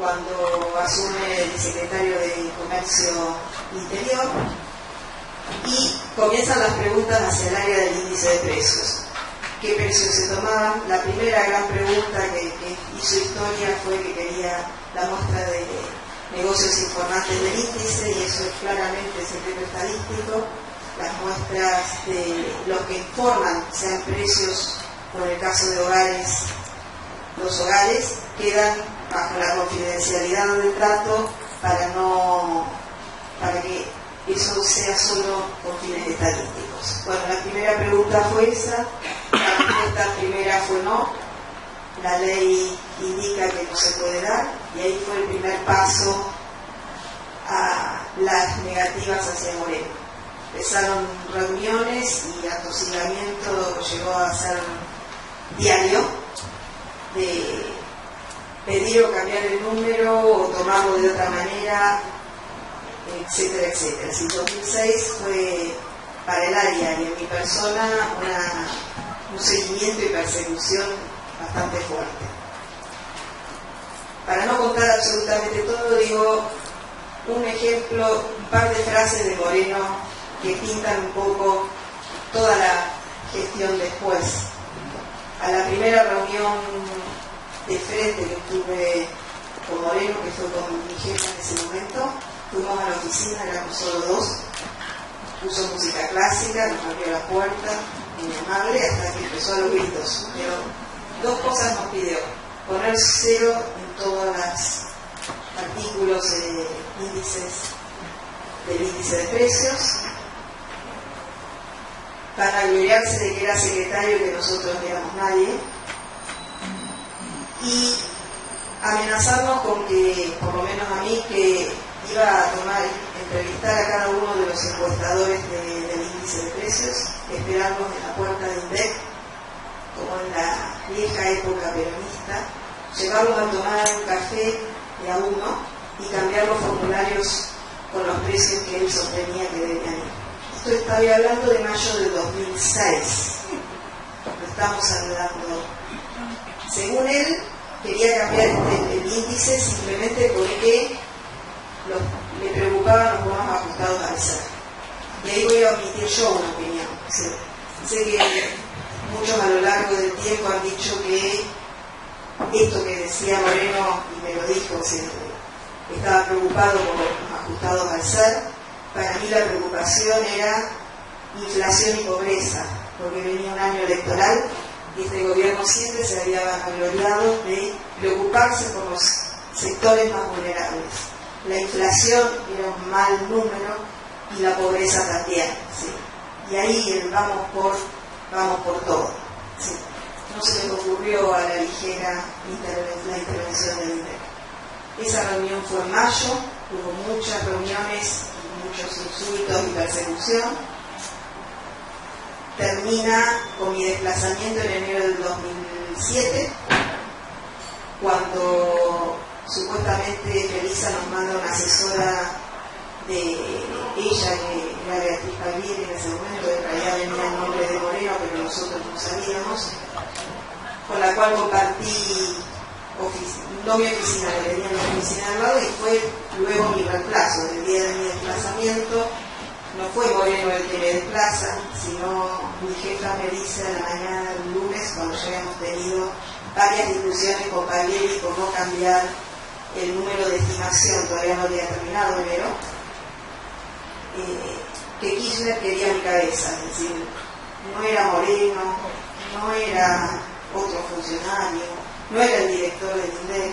cuando asume el secretario de Comercio Interior, y comienzan las preguntas hacia el área del índice de precios. ¿Qué precios se tomaban? La primera gran pregunta que hizo historia fue que quería la muestra de negocios informantes del índice, y eso es claramente secreto estadístico. Las muestras de los que informan, sean precios, o en el caso de hogares, los hogares, quedan bajo la confidencialidad del dato para que eso sea solo con fines estadísticos. Bueno, la primera pregunta fue esa, la respuesta primera fue no, la ley indica que no se puede dar, y ahí fue el primer paso a las negativas hacia Moreno. Empezaron reuniones y atosigamiento llegó a ser diario, de pedir o cambiar el número o tomarlo de otra manera, etcétera, etcétera. En 2006 fue para el área y en mi persona un seguimiento y persecución bastante fuerte. Para no contar absolutamente todo, digo un ejemplo, un par de frases de Moreno que pintan un poco toda la gestión después. A la primera reunión de frente que tuve con Moreno, que fue con mi jefa en ese momento, fuimos a la oficina, éramos solo dos, puso música clásica, nos abrió la puerta, muy amable, hasta que empezó a los gritos. Pero dos cosas nos pidió: poner cero en todos los artículos del índice de precios, para gloriarse de que era secretario y que nosotros no éramos nadie, y amenazarnos con que, por lo menos a mí, que iba a entrevistar a cada uno de los encuestadores del índice de precios, esperarlos en la puerta de INDEC, como en la vieja época peronista, llevarlos a tomar un café de a uno y cambiar los formularios con los precios que él sostenía que debían ir. Esto estoy hablando de mayo de 2006, lo estamos hablando. Según él, quería cambiar el índice simplemente porque le preocupaban los bonos ajustados al ser. Y ahí voy a omitir yo una opinión. Sé que muchos a lo largo del tiempo han dicho que esto que decía Moreno, y me lo dijo, estaba preocupado por los ajustados al ser. Para mí la preocupación era inflación y pobreza, porque venía un año electoral y este gobierno siempre se había vanagloriado de preocuparse por los sectores más vulnerables. La inflación era un mal número y la pobreza también, ¿sí? Y ahí vamos por todo, ¿sí? No se les ocurrió a la ligera la intervención del INDEC. Esa reunión fue en mayo, hubo muchas reuniones, muchos insultos y persecución. Termina con mi desplazamiento en enero del 2007, cuando supuestamente Felisa nos manda una asesora de ella, que era Beatriz Paglieri en ese momento, en realidad venía el nombre de Moreno, pero nosotros no sabíamos, con la cual compartí no mi oficina, que tenía mi oficina al lado, y fue luego mi reemplazo. El día de mi desplazamiento no fue Moreno el que me desplaza, sino mi jefa me dice a la mañana del lunes, cuando ya habíamos tenido varias discusiones con Paglieri por no cambiar el número de estimación, todavía no había terminado enero, que Kirchner quería mi cabeza, es decir, no era Moreno, no era otro funcionario, no era el director del INDEC,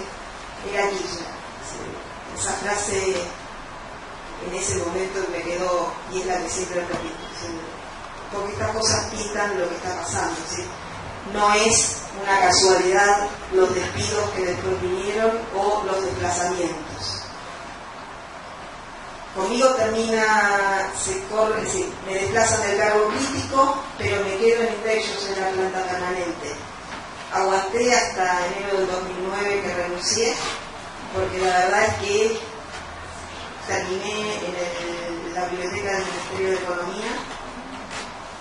era Kirchner. Esa frase en ese momento me quedó, y es la que siempre repito, porque estas cosas pintan lo que está pasando, ¿sí? No es una casualidad los despidos que después vinieron o los desplazamientos. Conmigo termina, me desplazan del cargo crítico, pero me quedo en INDEC, yo soy la planta permanente. Aguanté hasta enero del 2009 que renuncié, porque la verdad es que terminé en la biblioteca del Ministerio de Economía,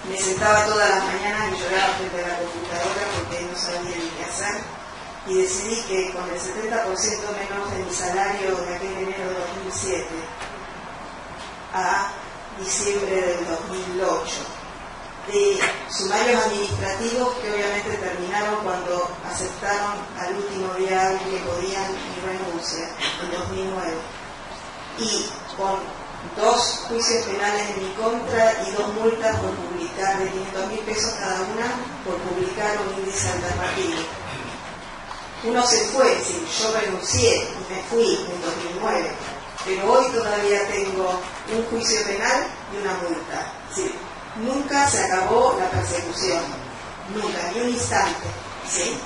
me sentaba todas las mañanas y lloraba frente a la computadora porque no sabía ni qué hacer, y decidí que con el 70% menos de mi salario de aquel enero de 2007 a diciembre del 2008, de sumarios administrativos que obviamente terminaron cuando aceptaron al último día hábil que podían mi renuncia, en 2009, y con 2 juicios penales en mi contra y 2 multas por publicar de 500.000 pesos cada una por publicar un índice alternativo. Uno se fue, es decir, yo renuncié y me fui en 2009, pero hoy todavía tengo un juicio penal y una multa. Es decir, nunca se acabó la persecución, nunca, ni un instante, ¿sí?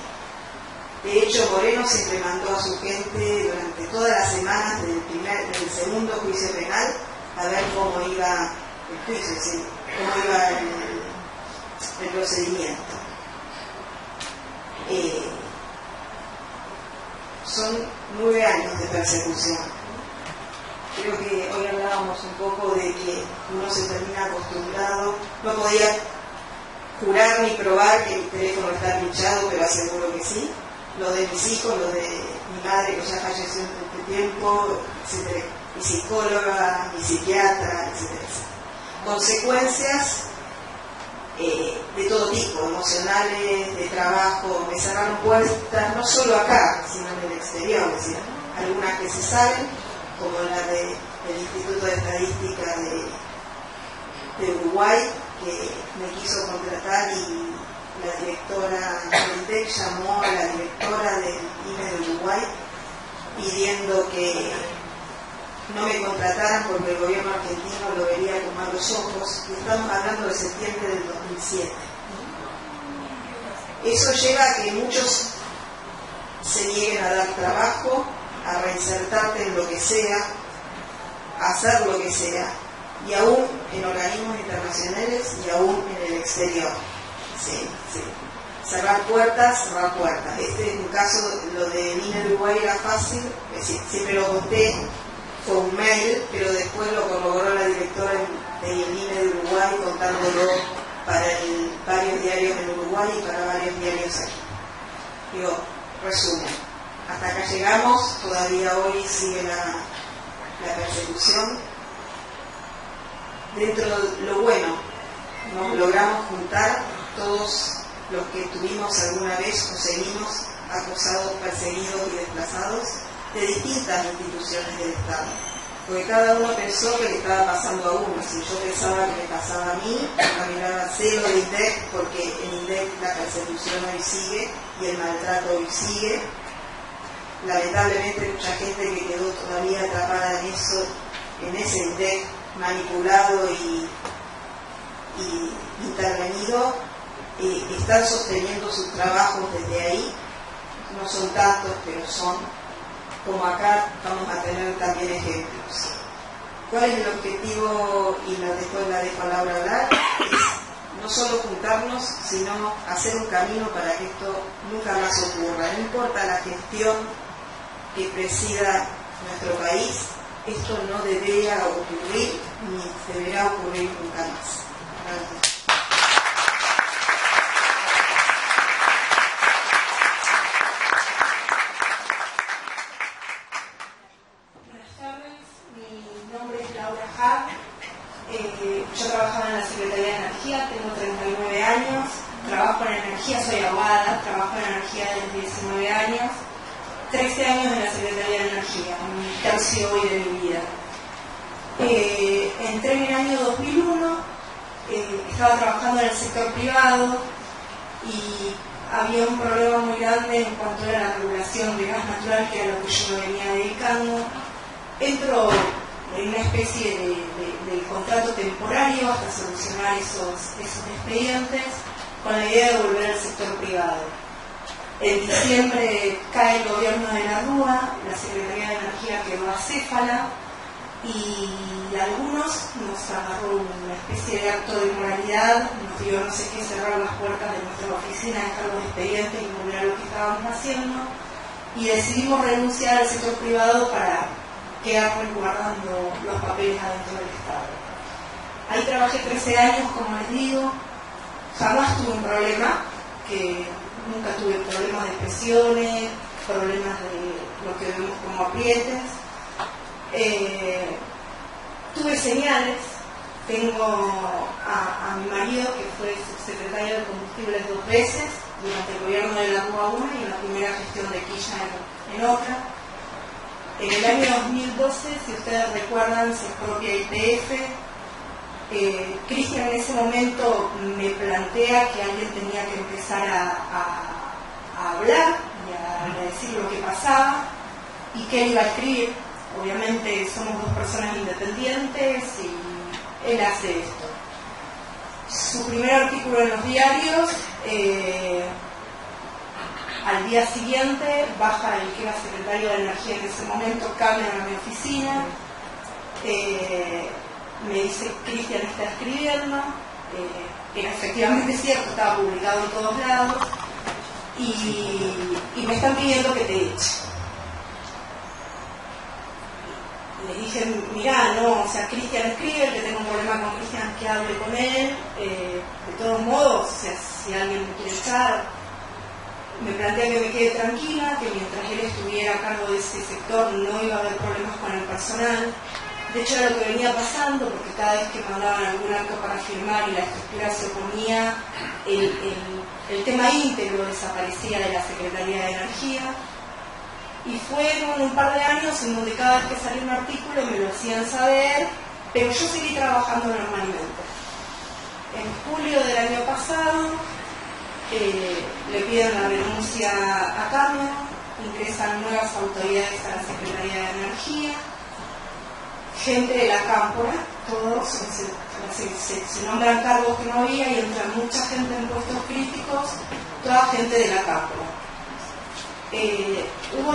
De hecho, Moreno siempre mandó a su gente durante todas las semanas del segundo juicio penal a ver cómo iba el juicio, es decir, cómo iba el procedimiento. Son 9 años de persecución. Creo que hoy hablábamos un poco de que uno se termina acostumbrado, no podía jurar ni probar que mi teléfono está pinchado, pero aseguro que sí. Lo de mis hijos, lo de mi madre que ya falleció en este tiempo, etcétera. Mi psicóloga, mi psiquiatra, etcétera. Consecuencias de todo tipo, emocionales, de trabajo, me cerraron puertas, no solo acá, sino en el exterior, es decir, algunas que se saben, como la del Instituto de Estadística de Uruguay, que me quiso contratar y la directora del INDEC llamó a la directora del INE de Uruguay pidiendo que no me contrataran porque el gobierno argentino lo vería con malos ojos, y estamos hablando de septiembre del 2007. Eso lleva a que muchos se nieguen a dar trabajo, a reinsertarte en lo que sea, a hacer lo que sea, y aún en organismos internacionales y aún en el exterior. Sí. Cerrar puertas. Este en un caso, lo del INE de Uruguay era fácil, es decir, siempre lo conté, fue un mail, pero después lo corroboró la directora del INE de Uruguay contándolo para varios diarios en Uruguay y para varios diarios aquí. Digo, resumen, hasta acá llegamos, todavía hoy sigue la persecución. Dentro de lo bueno, nos logramos juntar todos los que tuvimos alguna vez o seguimos acosados, perseguidos y desplazados de distintas instituciones del Estado, porque cada uno pensó que le estaba pasando a uno. Si yo pensaba que me pasaba a mí, me miraba cero de INDEC, porque en INDEC la persecución hoy sigue y el maltrato hoy sigue. Lamentablemente mucha gente que quedó todavía atrapada en ese INDEC manipulado y intervenido, están sosteniendo sus trabajos desde ahí. No son tantos, pero son, como acá vamos a tener también ejemplos. ¿Cuál es el objetivo? Y después la dejo a Laura hablar. Es no solo juntarnos, sino hacer un camino para que esto nunca más ocurra. No importa la gestión que presida nuestro país, esto no debería ocurrir ni deberá ocurrir nunca más. Gracias. Yo trabajaba en la Secretaría de Energía, tengo 39 años, trabajo en energía, soy abogada, trabajo en energía desde 19 años, 13 años en la Secretaría de Energía, un tercio hoy de mi vida. Entré en el año 2001, estaba trabajando en el sector privado y había un problema muy grande en cuanto a la regulación de gas natural, que era lo que yo me venía dedicando. Entro en una especie de contrato temporario hasta solucionar esos expedientes, con la idea de volver al sector privado. En diciembre cae el gobierno de la Rúa, la Secretaría de Energía quedó acéfala y algunos nos agarró una especie de acto de moralidad, nos dio no sé qué, cerrar las puertas de nuestra oficina, dejar los expedientes y volver a lo que estábamos haciendo, y decidimos renunciar al sector privado para quedar resguardando los papeles adentro del Estado. Ahí trabajé 13 años, como les digo, jamás tuve un problema, que nunca tuve problemas de presiones, problemas lo que vemos como aprietes. Tuve señales. Tengo a mi marido, que fue subsecretario de Combustibles 2 veces, durante el gobierno de la Rúa 1 y en la primera gestión de Kirchner en otra. En el año 2012, si ustedes recuerdan, se expropia YPF. Cristian en ese momento me plantea que alguien tenía que empezar a hablar y a decir lo que pasaba y que él iba a escribir. Obviamente somos dos personas independientes y él hace esto. Su primer artículo en los diarios, al día siguiente baja el que era secretario de Energía en ese momento, Carmen, a mi oficina, me dice: Cristian está escribiendo, era efectivamente cierto, estaba publicado en todos lados, y me están pidiendo que te eche. Le dije: mirá, no, o sea, Cristian escribe, el que tengo un problema con Cristian, que hable con él, de todos modos, o sea, si alguien me quiere echar, me plantea que me quede tranquila, que mientras él estuviera a cargo de ese sector no iba a haber problemas con el personal. De hecho, era lo que venía pasando, porque cada vez que mandaban algún acto para firmar y la estructura se oponía, el tema íntegro desaparecía de la Secretaría de Energía. Y fueron un par de años en donde cada vez que salía un artículo me lo hacían saber, pero yo seguí trabajando normalmente. En julio del año pasado le piden la renuncia a Carmen, ingresan nuevas autoridades a la Secretaría de Energía, gente de la cámpora, todos se nombran cargos que no había y entra mucha gente en puestos críticos, toda gente de la cámpora. Hubo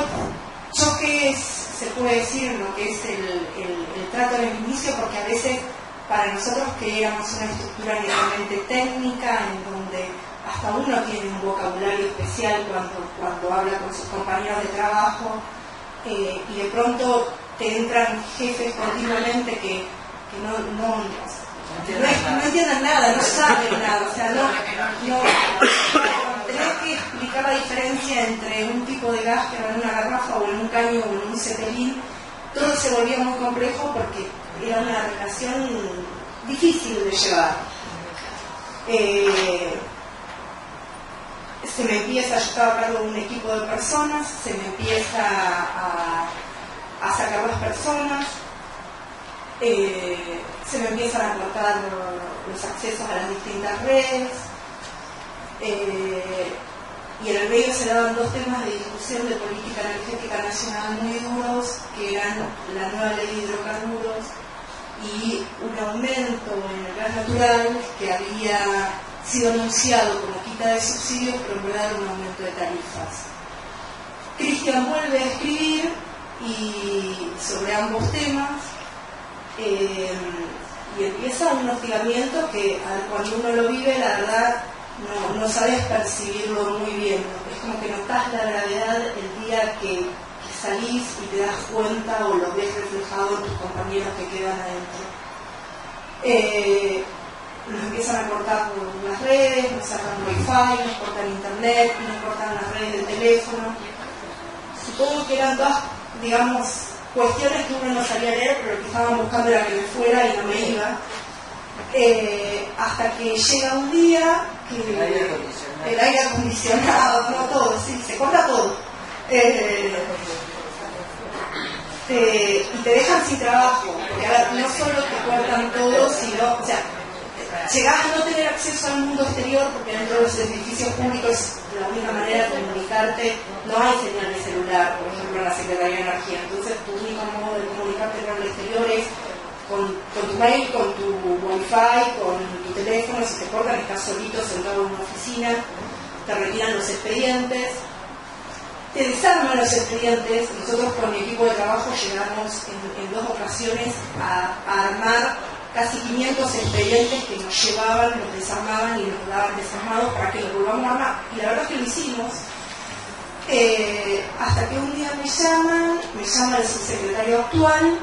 choques, se puede decir, en lo que es el trato en el inicio, porque a veces para nosotros que éramos una estructura netamente técnica, en donde hasta uno tiene un vocabulario especial cuando habla con sus compañeros de trabajo, y de pronto te entran jefes continuamente que no entienden nada, no saben nada, o sea, tenés que explicar la diferencia entre un tipo de gas que va en una garrafa o en un caño o en un cepelín. Todo se volvía muy complejo porque era una relación difícil de llevar. Se me empieza, yo estaba a cargo de un equipo de personas, se me empieza a sacar las personas, se me empiezan a cortar los accesos a las distintas redes, y en el medio se daban dos temas de discusión de política energética nacional muy duros, que eran la nueva ley de hidrocarburos y un aumento en el gas natural que había sido anunciado como quita de subsidios, pero en verdad un aumento de tarifas. Cristian vuelve a escribir y sobre ambos temas, y empieza un hostigamiento que cuando uno lo vive, la verdad, no sabes percibirlo muy bien, ¿no? Es como que notás la gravedad el día que salís y te das cuenta o lo ves reflejado en tus compañeros que quedan adentro. Nos empiezan a cortar por las redes, nos sacan wifi, nos cortan internet, nos cortan las redes del teléfono. Supongo que eran todas, digamos, cuestiones que uno no sabía leer, pero que estaban buscando era que me fuera y no me iba. Hasta que llega un día que el aire acondicionado, no todo, sí, se corta todo. Y te dejan sin trabajo, porque ahora no solo te cortan todo, sino, o sea, llegás a no tener acceso al mundo exterior, porque dentro de los edificios públicos la única manera de comunicarte, no hay señal de celular, por ejemplo en la Secretaría de Energía, entonces tu único modo de comunicarte con el exterior es con tu mail, con tu wifi, con tu teléfono. Si te cortan estás solito sentado en una oficina, te retiran los expedientes, te desarman los expedientes. Nosotros con mi equipo de trabajo llegamos en dos ocasiones a armar casi 500 expedientes que nos llevaban, nos desarmaban y nos daban desarmados para que los volvamos a armar. Y la verdad es que lo hicimos. Hasta que un día me llama el subsecretario actual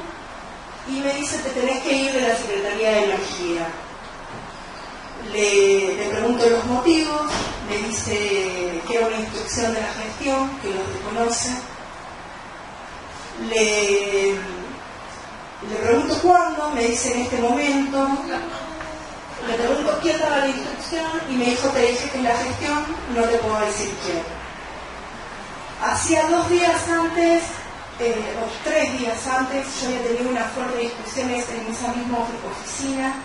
y me dice: te tenés que ir de la Secretaría de Energía. Le pregunto los motivos, me dice que era una instrucción de la gestión, que los desconoce. Le pregunto cuándo, me dice en este momento. Le pregunto quién daba la instrucción y me dijo, te dije que en la gestión no te puedo decir quién. Hacía 2 días antes, o 3 días antes, yo había tenido unas fuertes discusiones en esa misma oficina,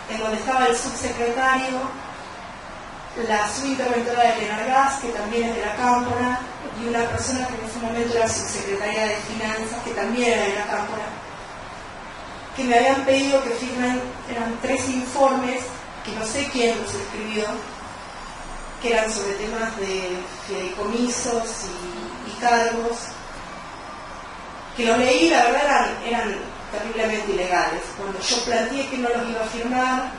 en donde estaba el subsecretario, la subinterventora de Lenargas, que también es de la Cámpora, y una persona que en ese momento era subsecretaria de Finanzas, que también era de la Cámpora, que me habían pedido que firmen, eran 3 informes, que no sé quién los escribió, que eran sobre temas de fideicomisos y cargos, que los leí, la verdad eran terriblemente ilegales. Cuando yo planteé que no los iba a firmar,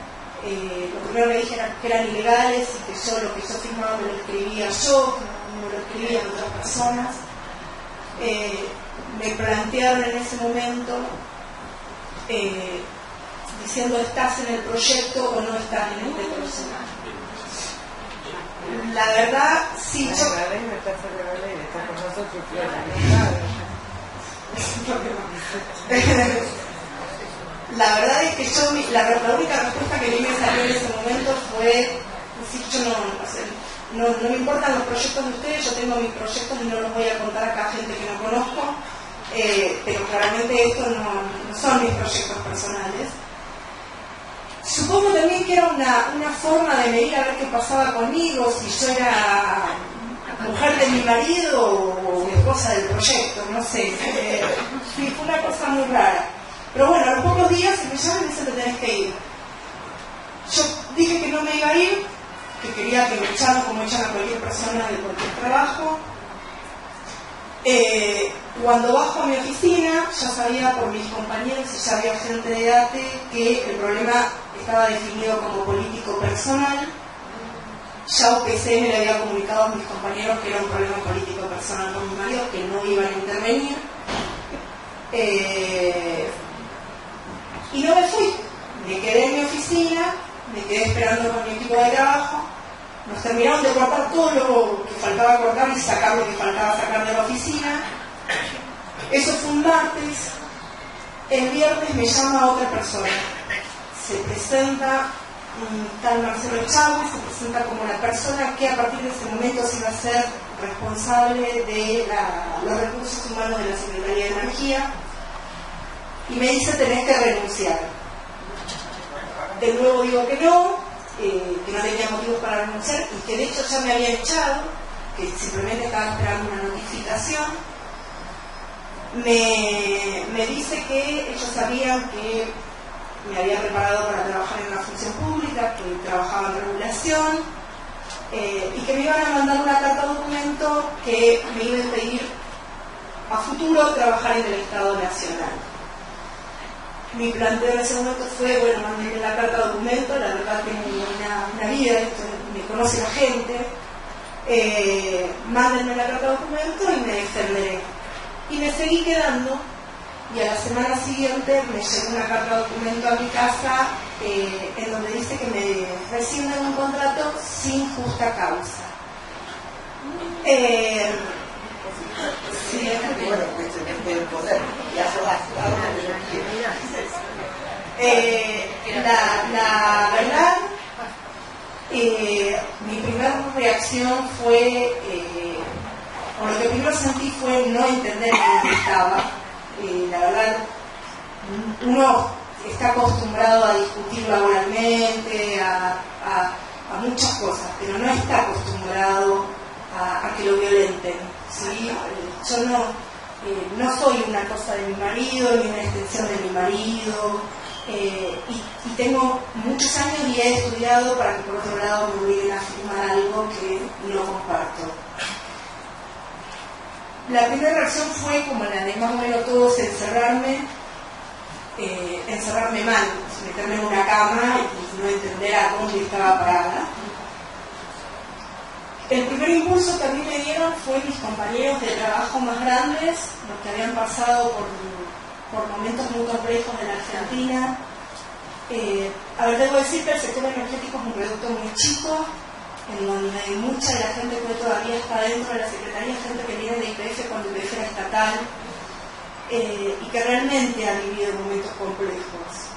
lo primero que dije era que eran ilegales y que yo lo que yo firmaba me lo escribía yo, que no me lo escribían otras personas. Me plantearon en ese momento diciendo estás en el proyecto o no estás en este proyecto. La verdad, sí, yo... La verdad es que yo, la única respuesta que a mí me salió en ese momento fue decir, yo no me importan los proyectos de ustedes, yo tengo mis proyectos y no los voy a contar acá a gente que no conozco, pero claramente estos no son mis proyectos personales. Supongo también que era una forma de medir a ver qué pasaba conmigo, si yo era mujer de mi marido o esposa del proyecto, no sé. Sí, fue una cosa muy rara. Pero bueno, a los pocos días me llaman y me dicen que tenés que ir. Yo dije que no me iba a ir, que quería que me echaran como echan a cualquier persona de cualquier trabajo. Cuando bajo a mi oficina, ya sabía por mis compañeros y ya había gente de ATE que el problema estaba definido como político personal. Ya OPC me le había comunicado a mis compañeros que era un problema político personal con mi marido, que no iban a intervenir. Y no me fui, me quedé en mi oficina, me quedé esperando con mi equipo de trabajo. Nos terminaron de cortar todo lo que faltaba cortar y sacar lo que faltaba sacar de la oficina. Eso fue un martes. El viernes me llama otra persona. Se presenta un tal Marcelo Chávez, se presenta como la persona que a partir de ese momento se iba a ser responsable de los recursos humanos de la Secretaría de Energía. Y me dice, tenés que renunciar. De nuevo digo que no tenía motivos para renunciar y que de hecho ya me había echado, que simplemente estaba esperando una notificación. Me dice que ellos sabían que me había preparado para trabajar en una función pública, que trabajaba en regulación, y que me iban a mandar una carta documento que me iba a impedir a futuro trabajar en el Estado Nacional. Mi planteo en ese momento fue, bueno, mándenme la carta documento, la verdad tengo una vida, esto, me conoce la gente, mándenme la carta documento y me defenderé. Y me seguí quedando, y a la semana siguiente me llegó una carta documento a mi casa en donde dice que me rescinden un contrato sin justa causa. Sí, el poder. La verdad, mi primera reacción fue, o lo que primero sentí fue no entender dónde estaba. La verdad, uno está acostumbrado a discutir laboralmente, a muchas cosas, pero no está acostumbrado a que lo violenten, ¿sí? Yo no soy una cosa de mi marido, ni una extensión de mi marido, y tengo muchos años y he estudiado para que por otro lado me obliguen a firmar algo que no comparto. La primera reacción fue, como la de más o menos todos, encerrarme mal, meterme en una cama y no entender a dónde estaba parada. El primer impulso que a mí me dieron fue mis compañeros de trabajo más grandes, los que habían pasado por momentos muy complejos en la Argentina. A ver, debo decir que el sector energético es un producto muy chico, en donde mucha de la gente que todavía está dentro de la Secretaría es gente que viene de IPF cuando IPF era estatal. y que realmente han vivido momentos complejos.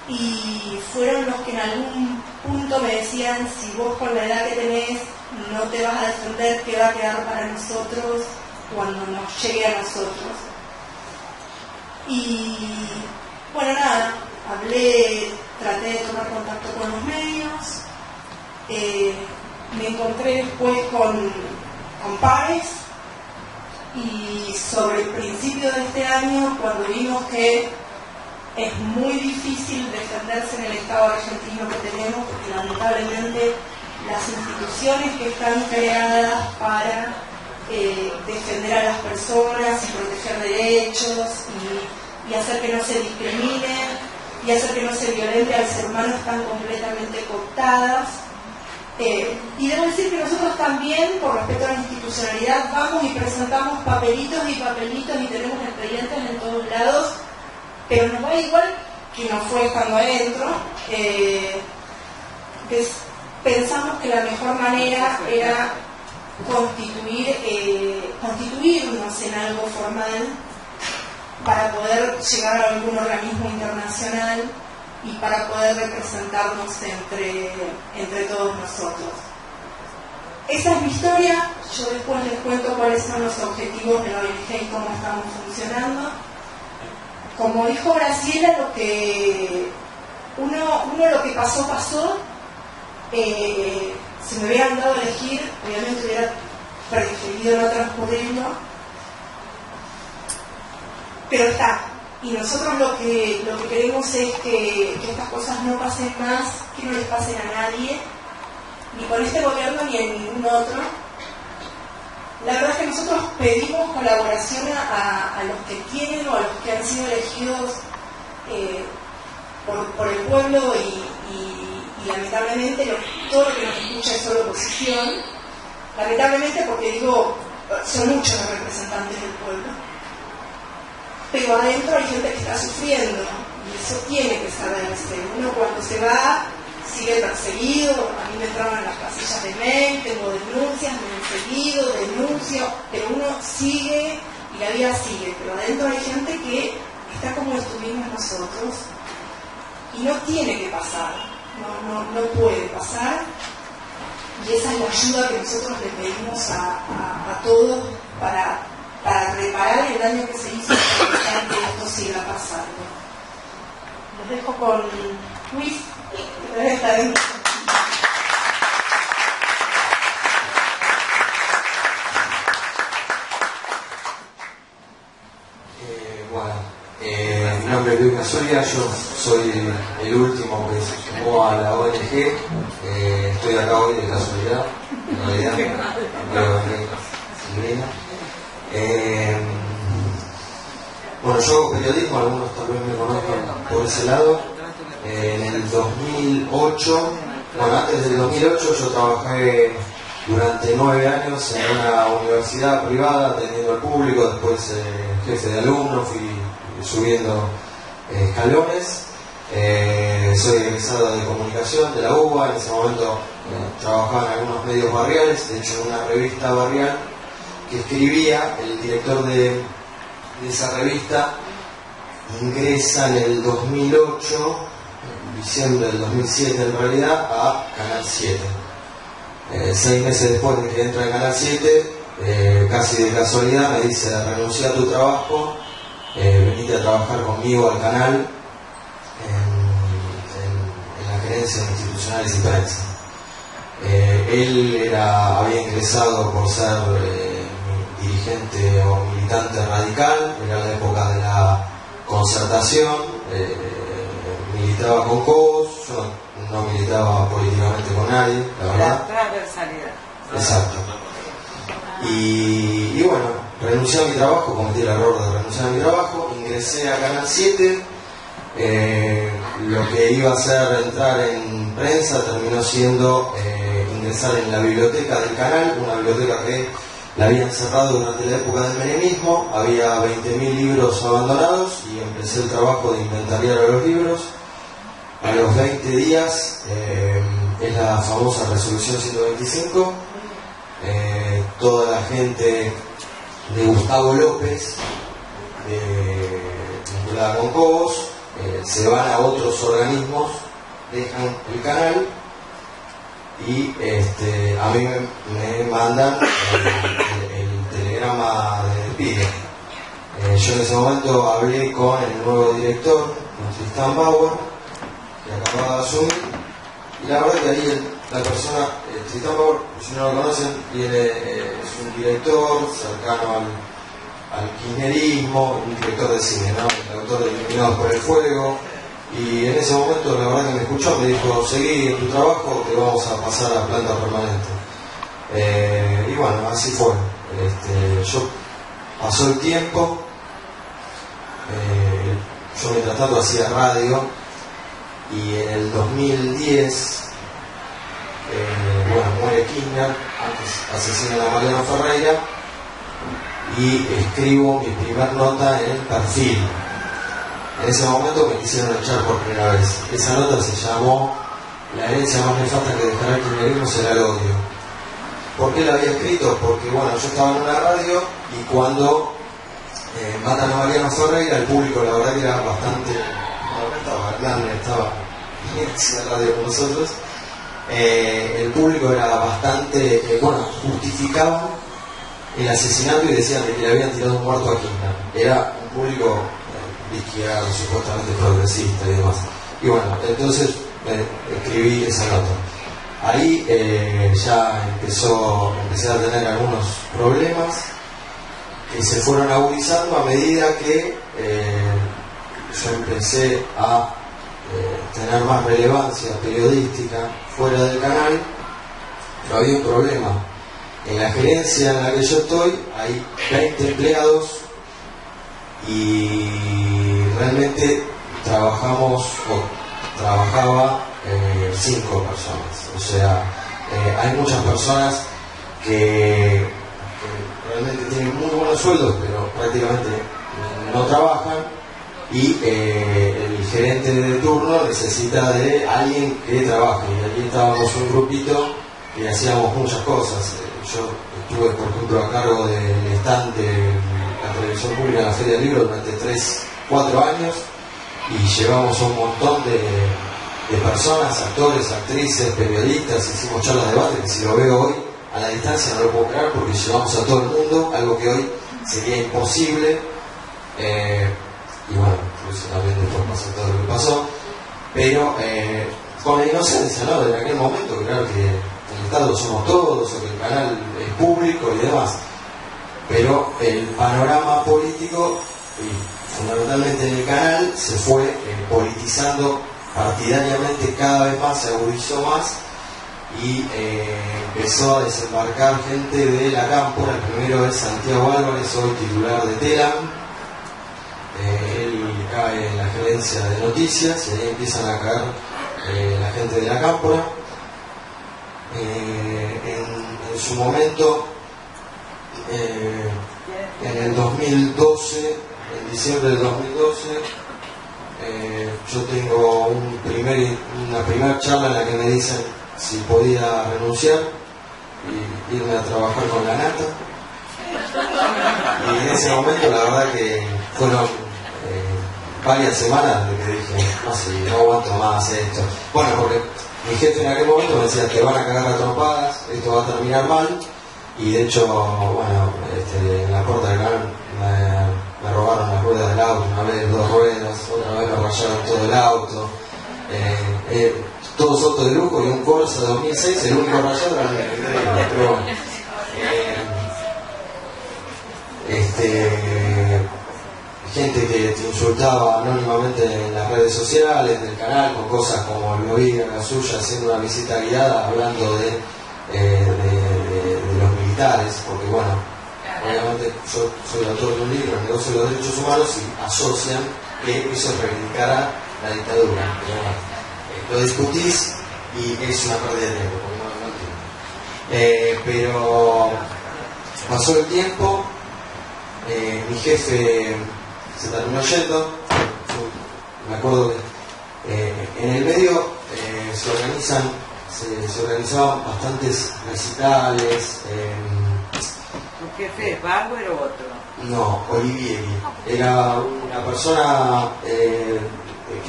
Y fueron los que en algún punto me decían, si vos con la edad que tenés no te vas a defender, ¿qué va a quedar para nosotros cuando nos llegue a nosotros? Y bueno, nada, traté de tomar contacto con los medios, me encontré después con pares, y sobre el principio de este año, cuando vimos que es muy difícil defenderse en el Estado argentino que tenemos, porque lamentablemente las instituciones que están creadas para defender a las personas y proteger derechos y hacer que no se discriminen y hacer que no se violente al ser humano están completamente cooptadas. Y debo decir que nosotros también, por respeto a la institucionalidad, vamos y presentamos papelitos y tenemos expedientes en todos lados, pero nos va igual que nos fue estando adentro. Pensamos que la mejor manera era constituirnos en algo formal para poder llegar a algún organismo internacional y para poder representarnos entre todos nosotros. Esa es mi historia. Yo después les cuento cuáles son los objetivos de la ONG y cómo estamos funcionando. Como dijo Graciela, uno lo que pasó. Si me hubieran dado a elegir, obviamente hubiera preferido no transcurrirlo, pero está. Y nosotros lo que queremos es que estas cosas no pasen más, que no les pasen a nadie, ni con este gobierno ni en ningún otro. La verdad es que nosotros pedimos colaboración a los que tienen o a los que han sido elegidos por el pueblo y lamentablemente todo lo que nos escucha es solo oposición. Lamentablemente porque son muchos los representantes del pueblo. Pero adentro hay gente que está sufriendo y eso tiene que saberse. Uno cuando se va sigue perseguido. A mí me entraban las casillas de mail, tengo denuncias, me han seguido, denuncio, pero uno sigue y la vida sigue. Pero adentro hay gente que está como estuvimos nosotros y no tiene que pasar, no puede pasar. Y esa es la ayuda que nosotros le pedimos a todos para reparar el daño que se hizo para evitar que esto siga pasando. Los dejo con Luis, que debe estar ahí. Mi nombre es Luis Casoria, yo soy el último que se sumó a la ONG. Estoy acá hoy de casualidad, en realidad, bueno, yo hago periodismo, algunos tal vez me conozcan por ese lado. En el 2008, antes del 2008 yo trabajé durante 9 años en una universidad privada atendiendo al público, después jefe de alumnos, fui subiendo escalones. Soy egresado de comunicación de la UBA, en ese momento trabajaba en algunos medios barriales, de hecho en una revista barrial que escribía. El director de esa revista ingresa en el 2008, en diciembre del 2007 en realidad, a Canal 7. 6 meses después de que entra en Canal 7, casi de casualidad me dice: renuncia a tu trabajo, venite a trabajar conmigo al canal en la gerencia de institucionales y prensa. Él había ingresado por ser dirigente o militante radical, era la época de la Concertación, militaba con Cobos, yo no militaba políticamente con nadie, la verdad. La transversalidad. Exacto. Y bueno, renuncié a mi trabajo, cometí el error de renunciar a mi trabajo, ingresé a Canal 7, lo que iba a ser entrar en prensa terminó siendo ingresar en la biblioteca del canal, una biblioteca que la habían cerrado durante la época del menemismo, había 20.000 libros abandonados y empecé el trabajo de inventariar a los libros. A los 20 días es la famosa resolución 125, toda la gente de Gustavo López, la Concobos, se van a otros organismos, dejan el canal y a mí me mandan el telegrama de despido. Yo en ese momento hablé con el nuevo director, con Tristan Bauer, que acababa de asumir, y la verdad que ahí la persona, Tristan Bauer, si no lo conocen, es un director cercano al kirchnerismo, un director de cine, ¿no? El autor de Iluminados por el Fuego, y en ese momento la verdad que me escuchó, me dijo: seguí en tu trabajo, te vamos a pasar a planta permanente. Y bueno, así fue. Pasó el tiempo, yo mientras tanto hacía radio, y en el 2010 muere Kirchner, antes asesinan a Mariano Ferreira, y escribo mi primer nota en el Perfil. En ese momento me quisieron echar por primera vez. Esa nota se llamó "La herencia más nefasta que dejará el kirchnerismo será el odio". ¿Por qué la había escrito? Porque bueno, yo estaba en una radio y cuando matan a Mariano Ferreira, el público la verdad que era bastante... estaba Hernández, estaba en la radio con nosotros. El público era bastante... justificaban el asesinato y decían de que le habían tirado un muerto a Kirchner. Era un público de izquierda, supuestamente progresista y demás. Y bueno, entonces escribí esa nota. Ahí ya empecé a tener algunos problemas que se fueron agudizando a medida que yo empecé a tener más relevancia periodística fuera del canal. Pero había un problema. En la gerencia en la que yo estoy hay 20 empleados y realmente trabajaba 5 personas. O sea, hay muchas personas que realmente tienen muy buenos sueldos, pero prácticamente no trabajan, y el gerente de turno necesita de alguien que trabaje. Y aquí estábamos un grupito que hacíamos muchas cosas. Yo estuve, por ejemplo, a cargo del stand de la televisión pública en la Feria del Libro durante 3-4 años, y llevamos un montón de personas, actores, actrices, periodistas, hicimos charlas de debate, que si lo veo hoy a la distancia no lo puedo creer, porque llevamos a todo el mundo, algo que hoy sería imposible. Y bueno, incluso también después pasó todo lo que pasó, pero con la inocencia, ¿no?, de aquel momento, claro que el Estado somos todos, o que el canal es público y demás, pero el panorama político, y fundamentalmente en el canal, se fue politizando partidariamente cada vez más, se agudizó más, y empezó a desembarcar gente de la Cámpora. El primero es Santiago Álvarez, hoy titular de Telam. Él cae en la gerencia de noticias y ahí empiezan a caer la gente de la Cámpora. En su momento, en el 2012, en diciembre del 2012, yo tengo una primera charla en la que me dicen si podía renunciar y irme a trabajar con la nata. Y en ese momento la verdad que fueron varias semanas de que dije: no sé, no aguanto más esto. Bueno, porque mi jefe en aquel momento me decía: te van a cagar a trompadas, esto va a terminar mal. Y de hecho, bueno, en la puerta del canal me robaron las ruedas del auto, una vez 2 ruedas, otra vez me rayaron todo el auto. Todos autos de lujo y un Corsa 2006, el único rayado era el increíble. Pero bueno, gente que te insultaba anónimamente en las redes sociales del canal con cosas como lo vi en la suya haciendo una visita guiada hablando de los militares, porque bueno, obviamente yo soy autor de un libro, El negocio de los derechos humanos, y asocian que eso reivindicara la dictadura. Pero bueno, lo discutís y es una pérdida de tiempo, porque no entiendo. Pero pasó el tiempo, mi jefe se terminó yendo. Me acuerdo que en el medio se organizaban bastantes recitales, jefe es Bauer o otro? No, Olivieri. Era una persona que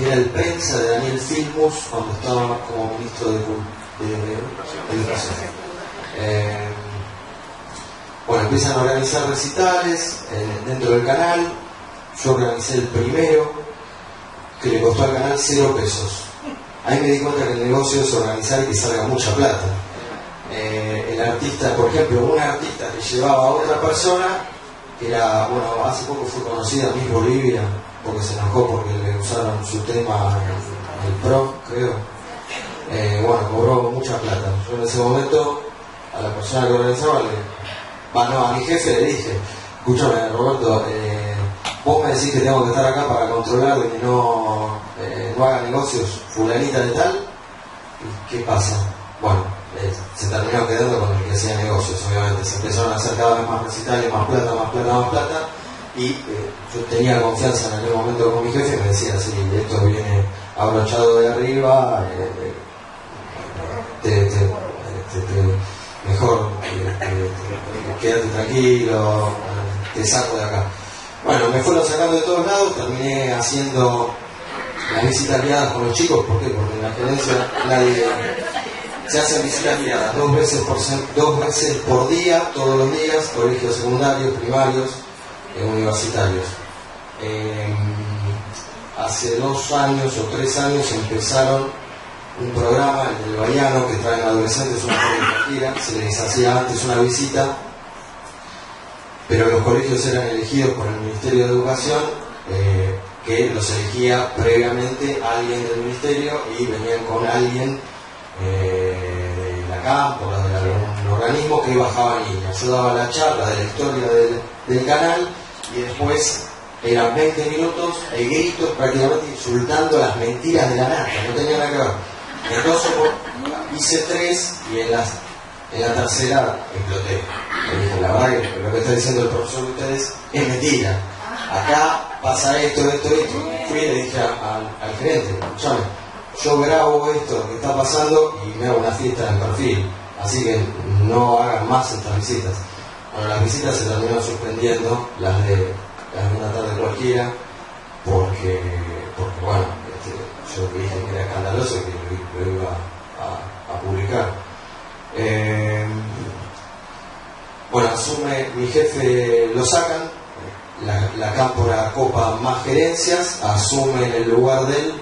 era el prensa de Daniel Filmus cuando estaba como ministro de Educación. Bueno, empiezan a organizar recitales dentro del canal. Yo organicé el primero, que le costó al canal 0 pesos. Ahí me di cuenta que el negocio es organizar y que salga mucha plata. El artista, por ejemplo, un artista que llevaba a otra persona, que era, bueno, hace poco fue conocida Miss Bolivia, porque se enojó porque le usaron su tema el PRO, creo. Bueno, cobró mucha plata. Yo en ese momento, a la persona que organizaba, a mi jefe le dije, escúchame, Roberto, vos me decís que tengo que estar acá para controlar de que no haga negocios fulanita de tal. ¿Y qué pasa? Bueno, se terminó quedando con el que hacía negocios, obviamente. Se empezaron a hacer cada vez más recitales, más plata. Y yo tenía confianza en aquel momento con mi jefe y me decía, sí, esto viene abrochado de arriba, mejor quédate tranquilo, te saco de acá. Bueno, me fueron sacando de todos lados, terminé haciendo las visitas guiadas con los chicos. ¿Por qué? Porque en la gerencia se hacen visitas guiadas 2 veces por día, todos los días, colegios secundarios, primarios, universitarios. Hace 2 años o 3 años empezaron un programa, el del Bahiano, que traen adolescentes una gira. Se les hacía antes una visita, pero los colegios eran elegidos por el Ministerio de Educación, que los elegía previamente alguien del Ministerio, y venían con alguien de la CAMP o de algún organismo que bajaba niños. Yo daba la charla de la historia del canal, y después eran 20 minutos de gritos prácticamente insultando las mentiras de la nata, no tenía nada que ver. Entonces hice 3 y en la tercera exploté. Le dije, la verdad que lo que está diciendo el profesor de ustedes es mentira. Acá pasa esto. Fui y le dije al gerente, escúchame, yo grabo esto que está pasando y me hago una fiesta en el perfil, así que no hagan más estas visitas. Bueno, las visitas se terminaron suspendiendo, las de una tarde cualquiera, porque bueno, yo dije que era escandaloso y que lo iba a publicar. Bueno, asume mi jefe, lo sacan, la cámpora copa más gerencias, asume en el lugar de él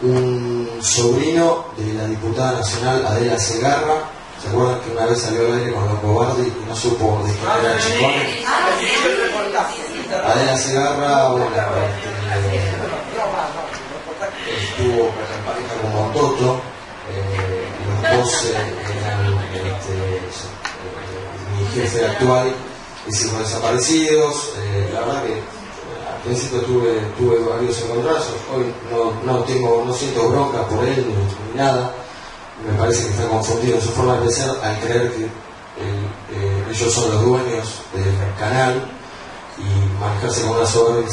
un sobrino de la diputada nacional Adela Segarra. ¿Se acuerdan que una vez salió al aire con los Cobardi y no supo de quién era Chicone? Adela Segarra, bueno, estuvo en pareja con Montoto, los dos eran mi jefe actual, hicimos desaparecidos. La verdad que al principio tuve varios encontrazos, hoy no siento bronca por él ni nada. Me parece que está confundido en su forma de pensar al creer que ellos son los dueños del canal y manejarse con una soberbia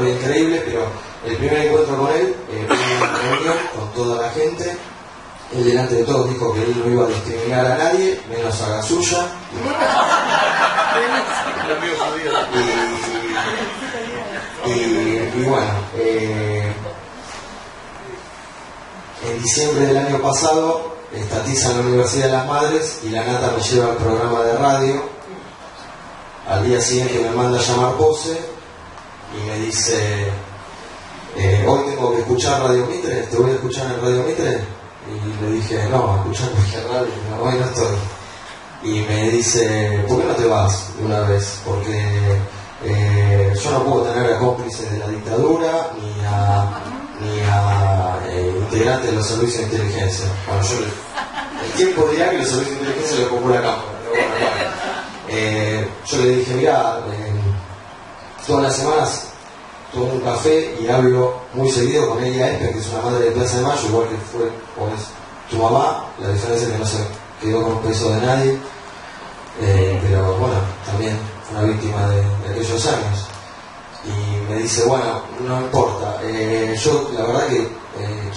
increíble. Pero el primer encuentro con él, una reunión con toda la gente, él delante de todos dijo que él no iba a discriminar a nadie, menos a Gasulla. Y bueno, en diciembre del año pasado estatizan la Universidad de las Madres y la nata me lleva al programa de radio. Al día siguiente me manda a llamar Pose y me dice, hoy tengo que escuchar Radio Mitre, ¿te voy a escuchar en Radio Mitre? Y le dije, no, escuchar cualquier radio, no, hoy no estoy. Y me dice, ¿por qué no te vas de una vez? Porque yo no puedo tener a cómplices de la dictadura ni a integrantes de los servicios de inteligencia. Bueno, el tiempo dirá que los servicios de inteligencia le ocupó la cámara, pero bueno. Yo le dije, mirá, todas las semanas tomo un café y hablo muy seguido con ella Esper, que es una madre de Plaza de Mayo, igual que fue o es tu mamá. La diferencia es que no se quedó con un peso de nadie, pero bueno, también fue una víctima de aquellos años. Y me dice, bueno, no importa, yo la verdad que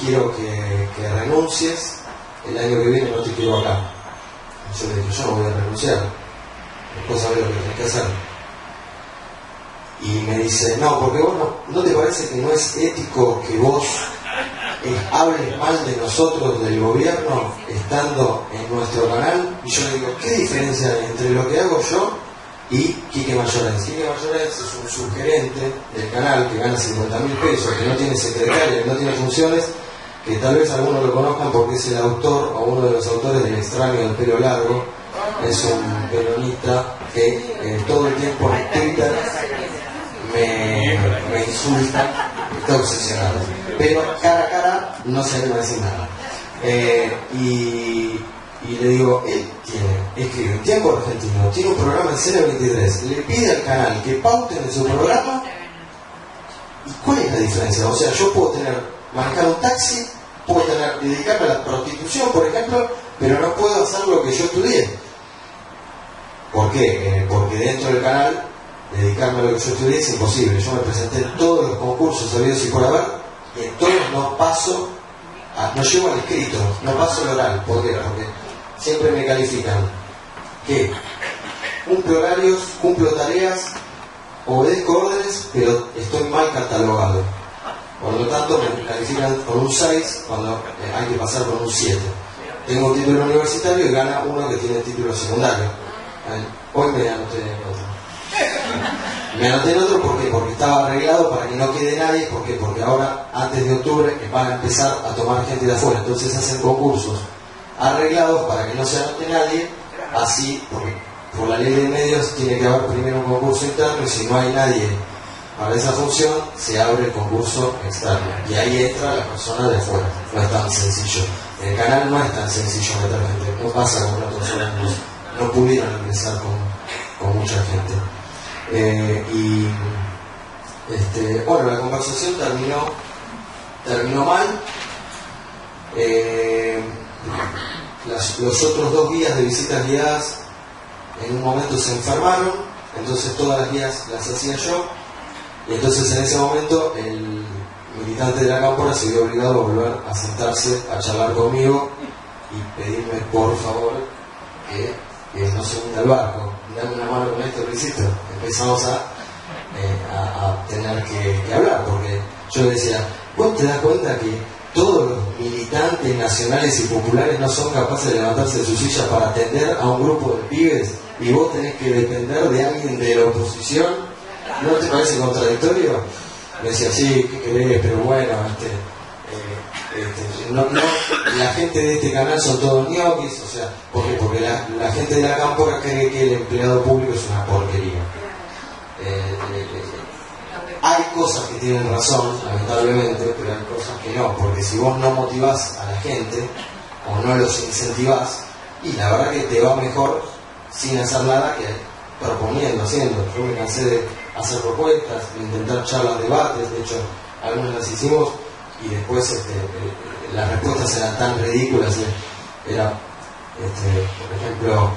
quiero que renuncies, el año que viene no te quiero acá. Yo le dije, yo no voy a renunciar. después sabés lo que tenés que hacer. Y me dice, no, porque vos no te parece que no es ético que vos hables mal de nosotros, del gobierno, estando en nuestro canal. Y yo le digo, ¿qué diferencia hay entre lo que hago yo y Quique Mayorens? Quique Mayorens es un subgerente del canal que gana 50.000 pesos, que no tiene secretaria, que no tiene funciones, que tal vez algunos lo conozcan porque es el autor o uno de los autores del Extraño del pelo largo. Es un peronista que todo el tiempo en Twitter me insulta, está obsesionado, pero cara a cara no se anima a decir nada. Y le digo, él escribe en Tiempo Argentino, tiene un programa en CN23, le pide al canal que pauten en su programa. ¿Y cuál es la diferencia? O sea, yo puedo manejar un taxi, puedo dedicarme a la prostitución, por ejemplo, pero no puedo hacer lo que yo estudié. ¿Por qué? Porque dentro del canal dedicarme a lo que yo estudié es imposible. Yo me presenté en todos los concursos habidos y por haber, y en todos no llego al escrito, no paso el oral. ¿Por qué? Porque siempre me califican que cumplo horarios, cumplo tareas, obedezco órdenes, pero estoy mal catalogado. Por lo tanto, me califican con un 6 cuando hay que pasar con un 7. Tengo un título universitario y gana uno que tiene título secundario. Hoy me anoté en otro. Me anoté en otro porque estaba arreglado para que no quede nadie. ¿Por qué? Porque ahora, antes de octubre, van a empezar a tomar gente de afuera. Entonces hacen concursos arreglados para que no se anote nadie. Así, porque por la ley de medios tiene que haber primero un concurso interno, y si no hay nadie para esa función, se abre el concurso externo. Y ahí entra la persona de afuera. No es tan sencillo. En el canal no es tan sencillo meter gente. No pasa con otros órganos. No pudieron ingresar con mucha gente. Bueno, la conversación terminó mal. Los otros 2 guías de visitas guiadas en un momento se enfermaron, entonces todas las guías las hacía yo, y entonces en ese momento el militante de la cámpora se vio obligado a volver a sentarse a charlar conmigo y pedirme por favor que no se hunda el barco, dame una mano con esto, Luisito. Empezamos a tener que hablar, porque yo decía, ¿vos te das cuenta que todos los militantes nacionales y populares no son capaces de levantarse de su silla para atender a un grupo de pibes, y vos tenés que depender de alguien de la oposición? ¿No te parece contradictorio? Me decía, sí, ¿qué querés? Pero bueno, la gente de este canal son todos ñoquis. O sea, ¿por qué? Porque la gente de la cámpora cree que el empleado público es una porquería. Hay cosas que tienen razón, lamentablemente, pero hay cosas que no, porque si vos no motivás a la gente o no los incentivás, y la verdad que te va mejor sin hacer nada que proponiendo, haciendo. Yo me cansé de hacer propuestas, de intentar charlas, debates. De hecho, algunas las hicimos y después las respuestas eran tan ridículas. Era, por ejemplo,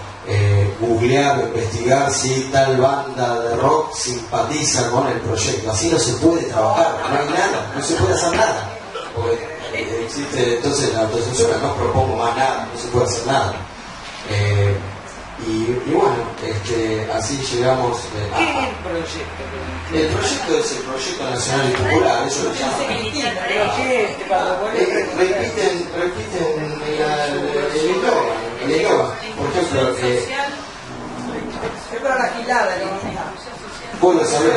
googlear o investigar si tal banda de rock simpatiza con el proyecto. Así no se puede trabajar, no hay nada, no se puede hacer nada, porque existe entonces la autocensura. No propongo más nada, no se puede hacer nada. Y bueno, así llegamos ¿Qué es el proyecto? El proyecto es el Proyecto Nacional y Popular, eso lo llaman. Repiten el eslogan. Por ejemplo, Es para la gilada, ¿no? vos lo sabés,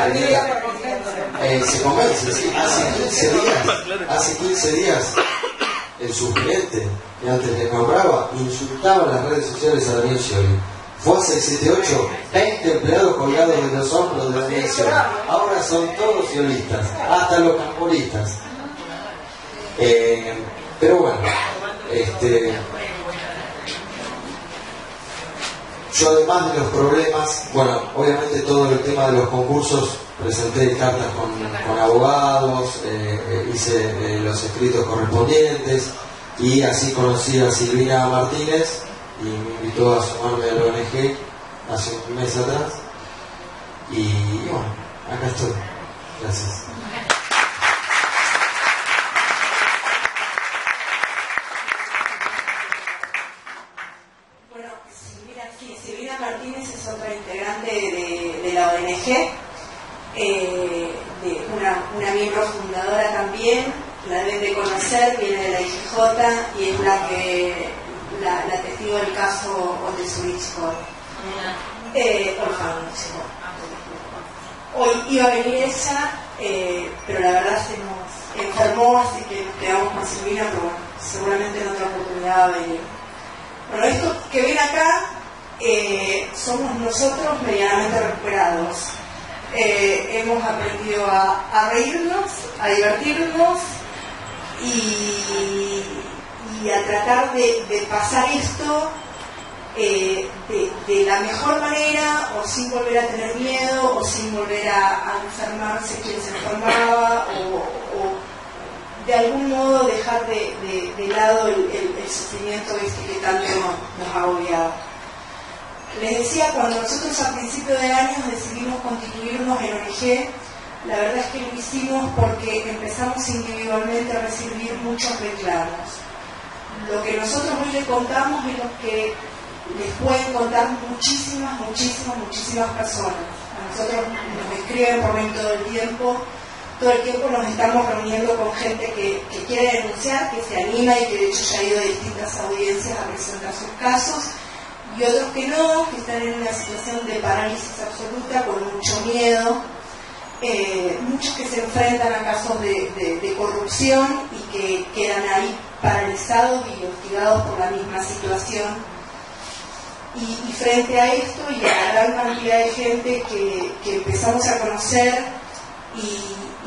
se convence, ¿sí? Hace 15 días el sugerente que antes les nombraba insultaba en las redes sociales a Daniel Scioli. Fue hace 7-8, 20 empleados colgados de los hombros de Daniel Scioli. Ahora son todos sciolistas, hasta los camporistas. Pero bueno, yo además de los problemas, bueno, obviamente todo el tema de los concursos, presenté cartas con abogados, hice los escritos correspondientes, y así conocí a Silvina Martínez y me invitó a sumarme a la ONG hace un mes atrás, y bueno, acá estoy. Gracias. Silvina Martínez es otra integrante una miembro fundadora también, la deben de conocer, viene de la IGJ y es la testigo del caso Oldesurichi. Hoy iba a venir ella, pero la verdad se nos enfermó, así que nos quedamos con Silvina, pero bueno, seguramente en otra oportunidad va a venir. Bueno, esto que ven acá somos nosotros medianamente recuperados. Hemos aprendido a reírnos, a divertirnos y a tratar de pasar esto de la mejor manera, o sin volver a tener miedo, o sin volver a enfermarse quien se enfermaba, o de algún modo dejar de lado el sufrimiento que tanto nos agobiaba. Les decía, cuando nosotros a principios de años decidimos constituirnos en ONG, la verdad es que lo hicimos porque empezamos individualmente a recibir muchos reclamos. Lo que nosotros hoy les contamos es lo que les pueden contar muchísimas personas. A nosotros nos escriben por medio todo el tiempo nos estamos reuniendo con gente que quiere denunciar, que se anima y que de hecho ya ha ido a distintas audiencias a presentar sus casos, y otros que no, que están en una situación de parálisis absoluta, con mucho miedo, muchos que se enfrentan a casos de corrupción y que quedan ahí paralizados y hostigados por la misma situación. Y frente a esto y a la gran cantidad de gente que empezamos a conocer y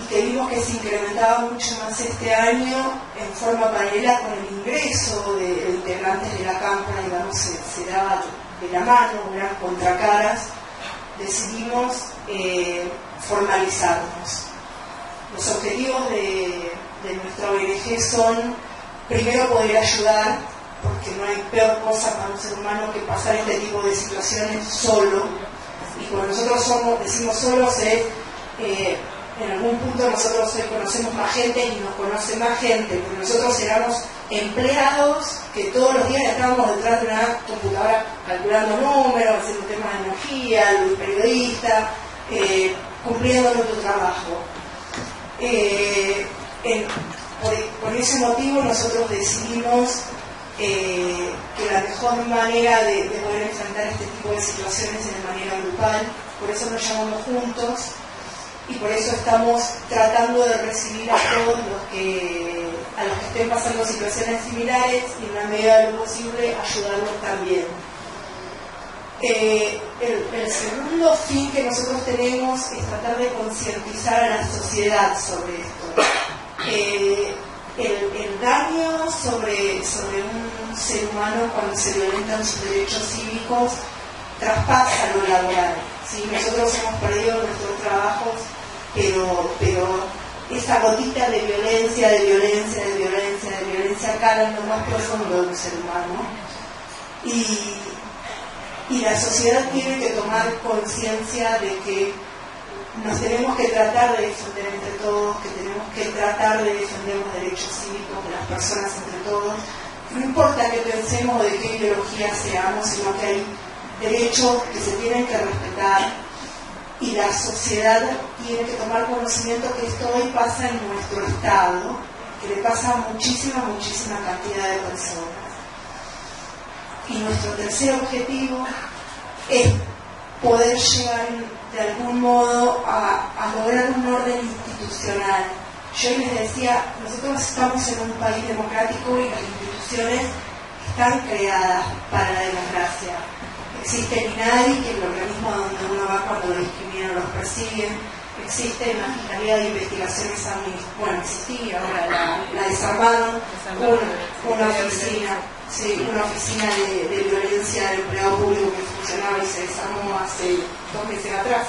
que vimos que se incrementaba mucho más este año en forma paralela con el ingreso de integrantes de la Cámpora, digamos, se daba de la mano, unas contracaras, decidimos formalizarnos. Los objetivos de nuestra ONG son, primero, poder ayudar, porque no hay peor cosa para un ser humano que pasar este tipo de situaciones solo. Y cuando nosotros decimos solos, en algún punto nosotros hoy conocemos más gente y nos conoce más gente, porque nosotros éramos empleados que todos los días estábamos detrás de una computadora calculando números, haciendo temas de energía, el periodista, cumpliendo nuestro trabajo. Por ese motivo nosotros decidimos que la mejor manera de poder enfrentar este tipo de situaciones es de manera grupal, por eso nos llamamos juntos y por eso estamos tratando de recibir a todos los que estén pasando situaciones similares y en la medida de lo posible ayudarlos también. El segundo fin que nosotros tenemos es tratar de concientizar a la sociedad sobre esto. El daño sobre un ser humano cuando se violentan sus derechos cívicos traspasa lo laboral, ¿sí? Nosotros hemos perdido nuestros trabajos, pero esa gotita de violencia cala en lo más profundo de un ser humano, y la sociedad tiene que tomar conciencia de que nos tenemos que tratar de defender entre todos, que tenemos que tratar de defender los derechos cívicos de las personas entre todos. No importa que pensemos de qué ideología seamos, sino que hay derechos que se tienen que respetar y la sociedad tiene que tomar conocimiento que esto hoy pasa en nuestro estado, que le pasa a muchísima cantidad de personas. Y nuestro tercer objetivo es poder llegar de algún modo a lograr un orden institucional. Yo les decía, nosotros estamos en un país democrático y las instituciones están creadas para la democracia. Existe el INADI, que es el organismo donde uno va cuando lo discriminan o los persiguen. Existe la Fiscalía de Investigaciones Administrativas, bueno, existía, ahora la desarmaron, una oficina de violencia del empleado público que funcionaba y se desarmó hace 2 meses atrás.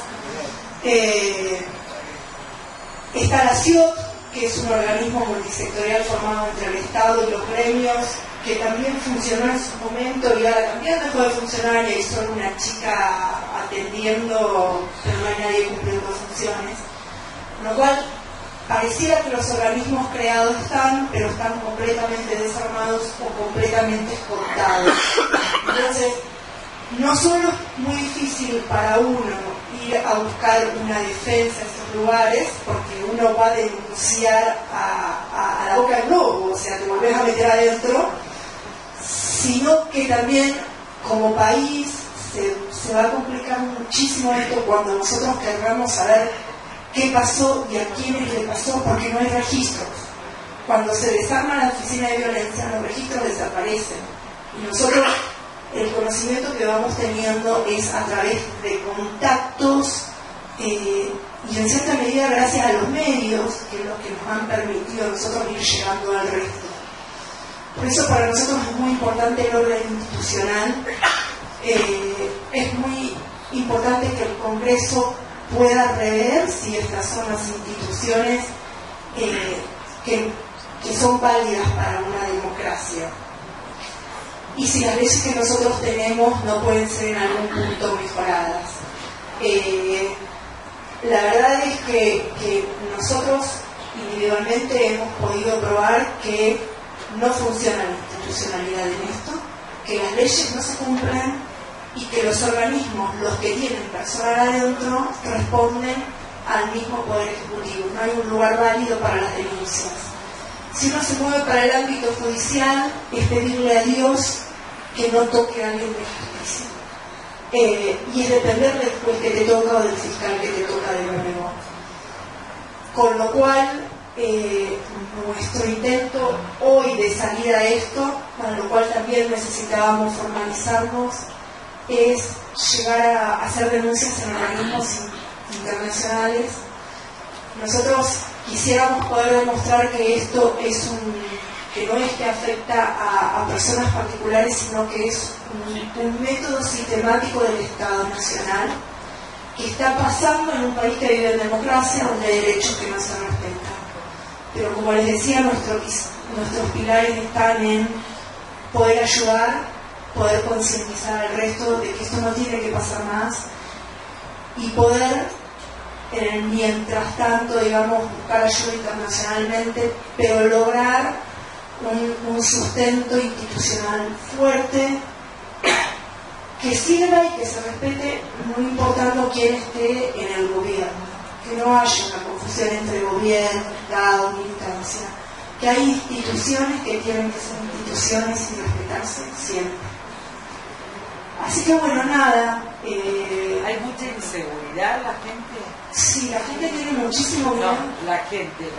Está la CIOT, que es un organismo multisectorial formado entre el Estado y los gremios, que también funcionó en su momento y ahora también dejó de funcionar y hay solo una chica atendiendo, pero no hay nadie cumpliendo funciones. Con lo cual, pareciera que los organismos creados están, pero están completamente desarmados o completamente cortados. Entonces, no solo es muy difícil para uno ir a buscar una defensa en esos lugares, porque uno va a denunciar a la boca del globo, o sea, te volvés a meter adentro, sino que también como país se va a complicar muchísimo esto cuando nosotros querramos saber qué pasó y a quiénes le pasó, porque no hay registros. Cuando se desarma la oficina de violencia, los registros desaparecen. Y nosotros, el conocimiento que vamos teniendo es a través de contactos y en cierta medida gracias a los medios, que es lo que nos han permitido a nosotros ir llegando al resto. Por eso para nosotros es muy importante el orden institucional. Es muy importante que el Congreso pueda rever si estas son las instituciones que son válidas para una democracia. Y si las leyes que nosotros tenemos no pueden ser en algún punto mejoradas. La verdad es que nosotros individualmente hemos podido probar que no funciona la institucionalidad en esto, que las leyes no se cumplen y que los organismos, los que tienen personal adentro, responden al mismo Poder Ejecutivo. No hay un lugar válido para las denuncias. Si uno se mueve para el ámbito judicial, es pedirle a Dios que no toque a alguien de justicia. Y es depender del juez que te toca o del fiscal que te toca de nuevo. Con lo cual, nuestro intento hoy de salir a esto, para lo cual también necesitábamos formalizarnos, es llegar a hacer denuncias en organismos internacionales. Nosotros quisiéramos poder demostrar que esto es que no es que afecta a personas particulares, sino que es un método sistemático del Estado Nacional que está pasando en un país que vive en democracia, donde hay derechos que no se respetan. Pero como les decía, nuestros pilares están en poder ayudar, poder concientizar al resto de que esto no tiene que pasar más y poder, mientras tanto, digamos, buscar ayuda internacionalmente, pero lograr un sustento institucional fuerte que sirva y que se respete, no importando quién esté en el gobierno, que no haya una confusión entre gobierno, Estado, militancia, que hay instituciones que tienen que ser instituciones y respetarse siempre. Así que bueno, nada. ¿Hay mucha inseguridad la gente? Sí, la gente tiene muchísimo miedo. No, la gente,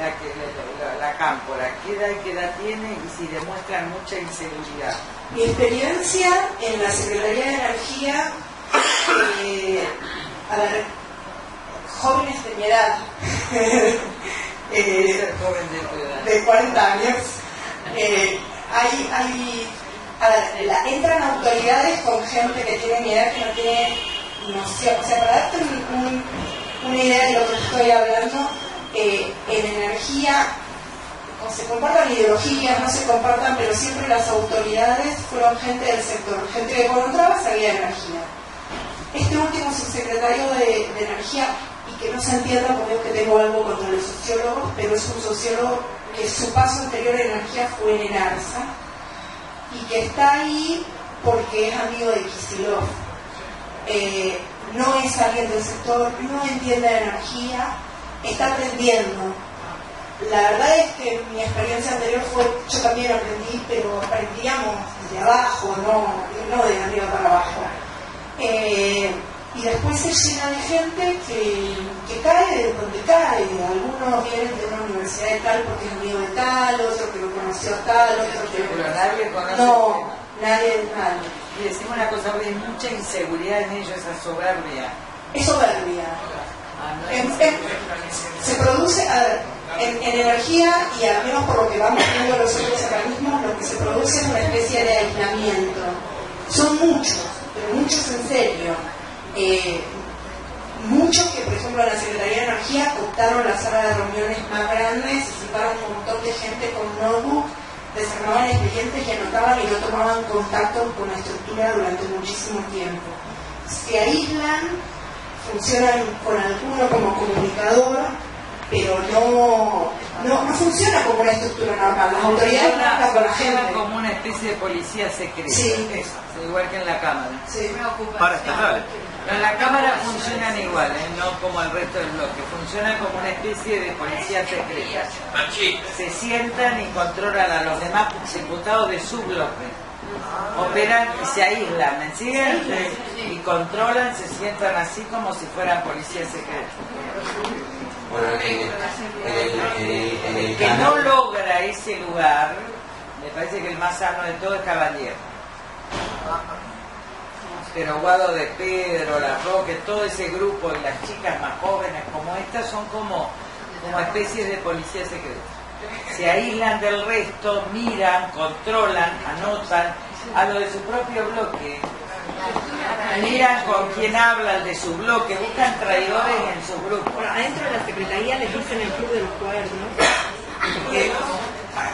la cámpora, ¿qué edad tiene y si demuestran mucha inseguridad? Mi experiencia en la Secretaría de Energía, a ver, jóvenes de mi edad, Ser joven de tu edad. de 40 años, entran autoridades con gente que tiene mi edad que no tiene noción. O sea, para darte una idea de lo que estoy hablando, en energía se compartan ideologías, no se compartan, pero siempre las autoridades fueron gente del sector, gente que cuando entraba sabía de energía. Este último subsecretario de Energía, y que no se entienda porque es que tengo algo contra los sociólogos, pero es un sociólogo que su paso anterior en energía fue en ENARSA y que está ahí porque es amigo de Kicillof. No es alguien del sector, no entiende de energía, está aprendiendo. La verdad es que mi experiencia anterior fue, yo también aprendí, pero aprendíamos de abajo, no de arriba para abajo. Y después se llena de gente que cae de donde cae. Algunos vienen de una universidad de tal porque es amigo de tal, otro que lo conoció a tal, otro que... Pero nadie conoce. No, nadie. Y decimos una cosa, hay mucha inseguridad en ellos, esa soberbia. Es soberbia. Se produce, a ver, en energía, y al menos por lo que vamos viendo los otros organismos, lo que se produce es una especie de aislamiento. Son muchos, pero muchos en serio. Muchos que, por ejemplo, en la Secretaría de Energía optaron la sala de reuniones más grandes, se citaron un montón de gente con notebook, desarmaban expedientes y anotaban y no tomaban contacto con la estructura durante muchísimo tiempo. Se aíslan, funcionan con alguno como comunicador, pero no no funciona como una estructura normal. Las autoridades no hablan con la gente. Como una especie de policía secreta. Sí. Igual que en la Cámara. Sí. Paraestatales. Pero en la Cámara funcionan igual, no como el resto del bloque. Funcionan como una especie de policía secreta. Se sientan y controlan a los demás diputados de su bloque. Operan y se aíslan, ¿me siguen? Y controlan, se sientan así como si fueran policías secretos. Bueno, El que no logra ese lugar, me parece que el más sano de todo es Caballero. Pero Guado de Pedro, La Roque, todo ese grupo y las chicas más jóvenes como estas son como especies de policías secretos. Se aíslan del resto, miran, controlan, anotan a lo de su propio bloque. Miran con quién hablan de su bloque, buscan traidores en su grupo. Bueno, adentro de la Secretaría les dicen el Club de los Cuadernos, que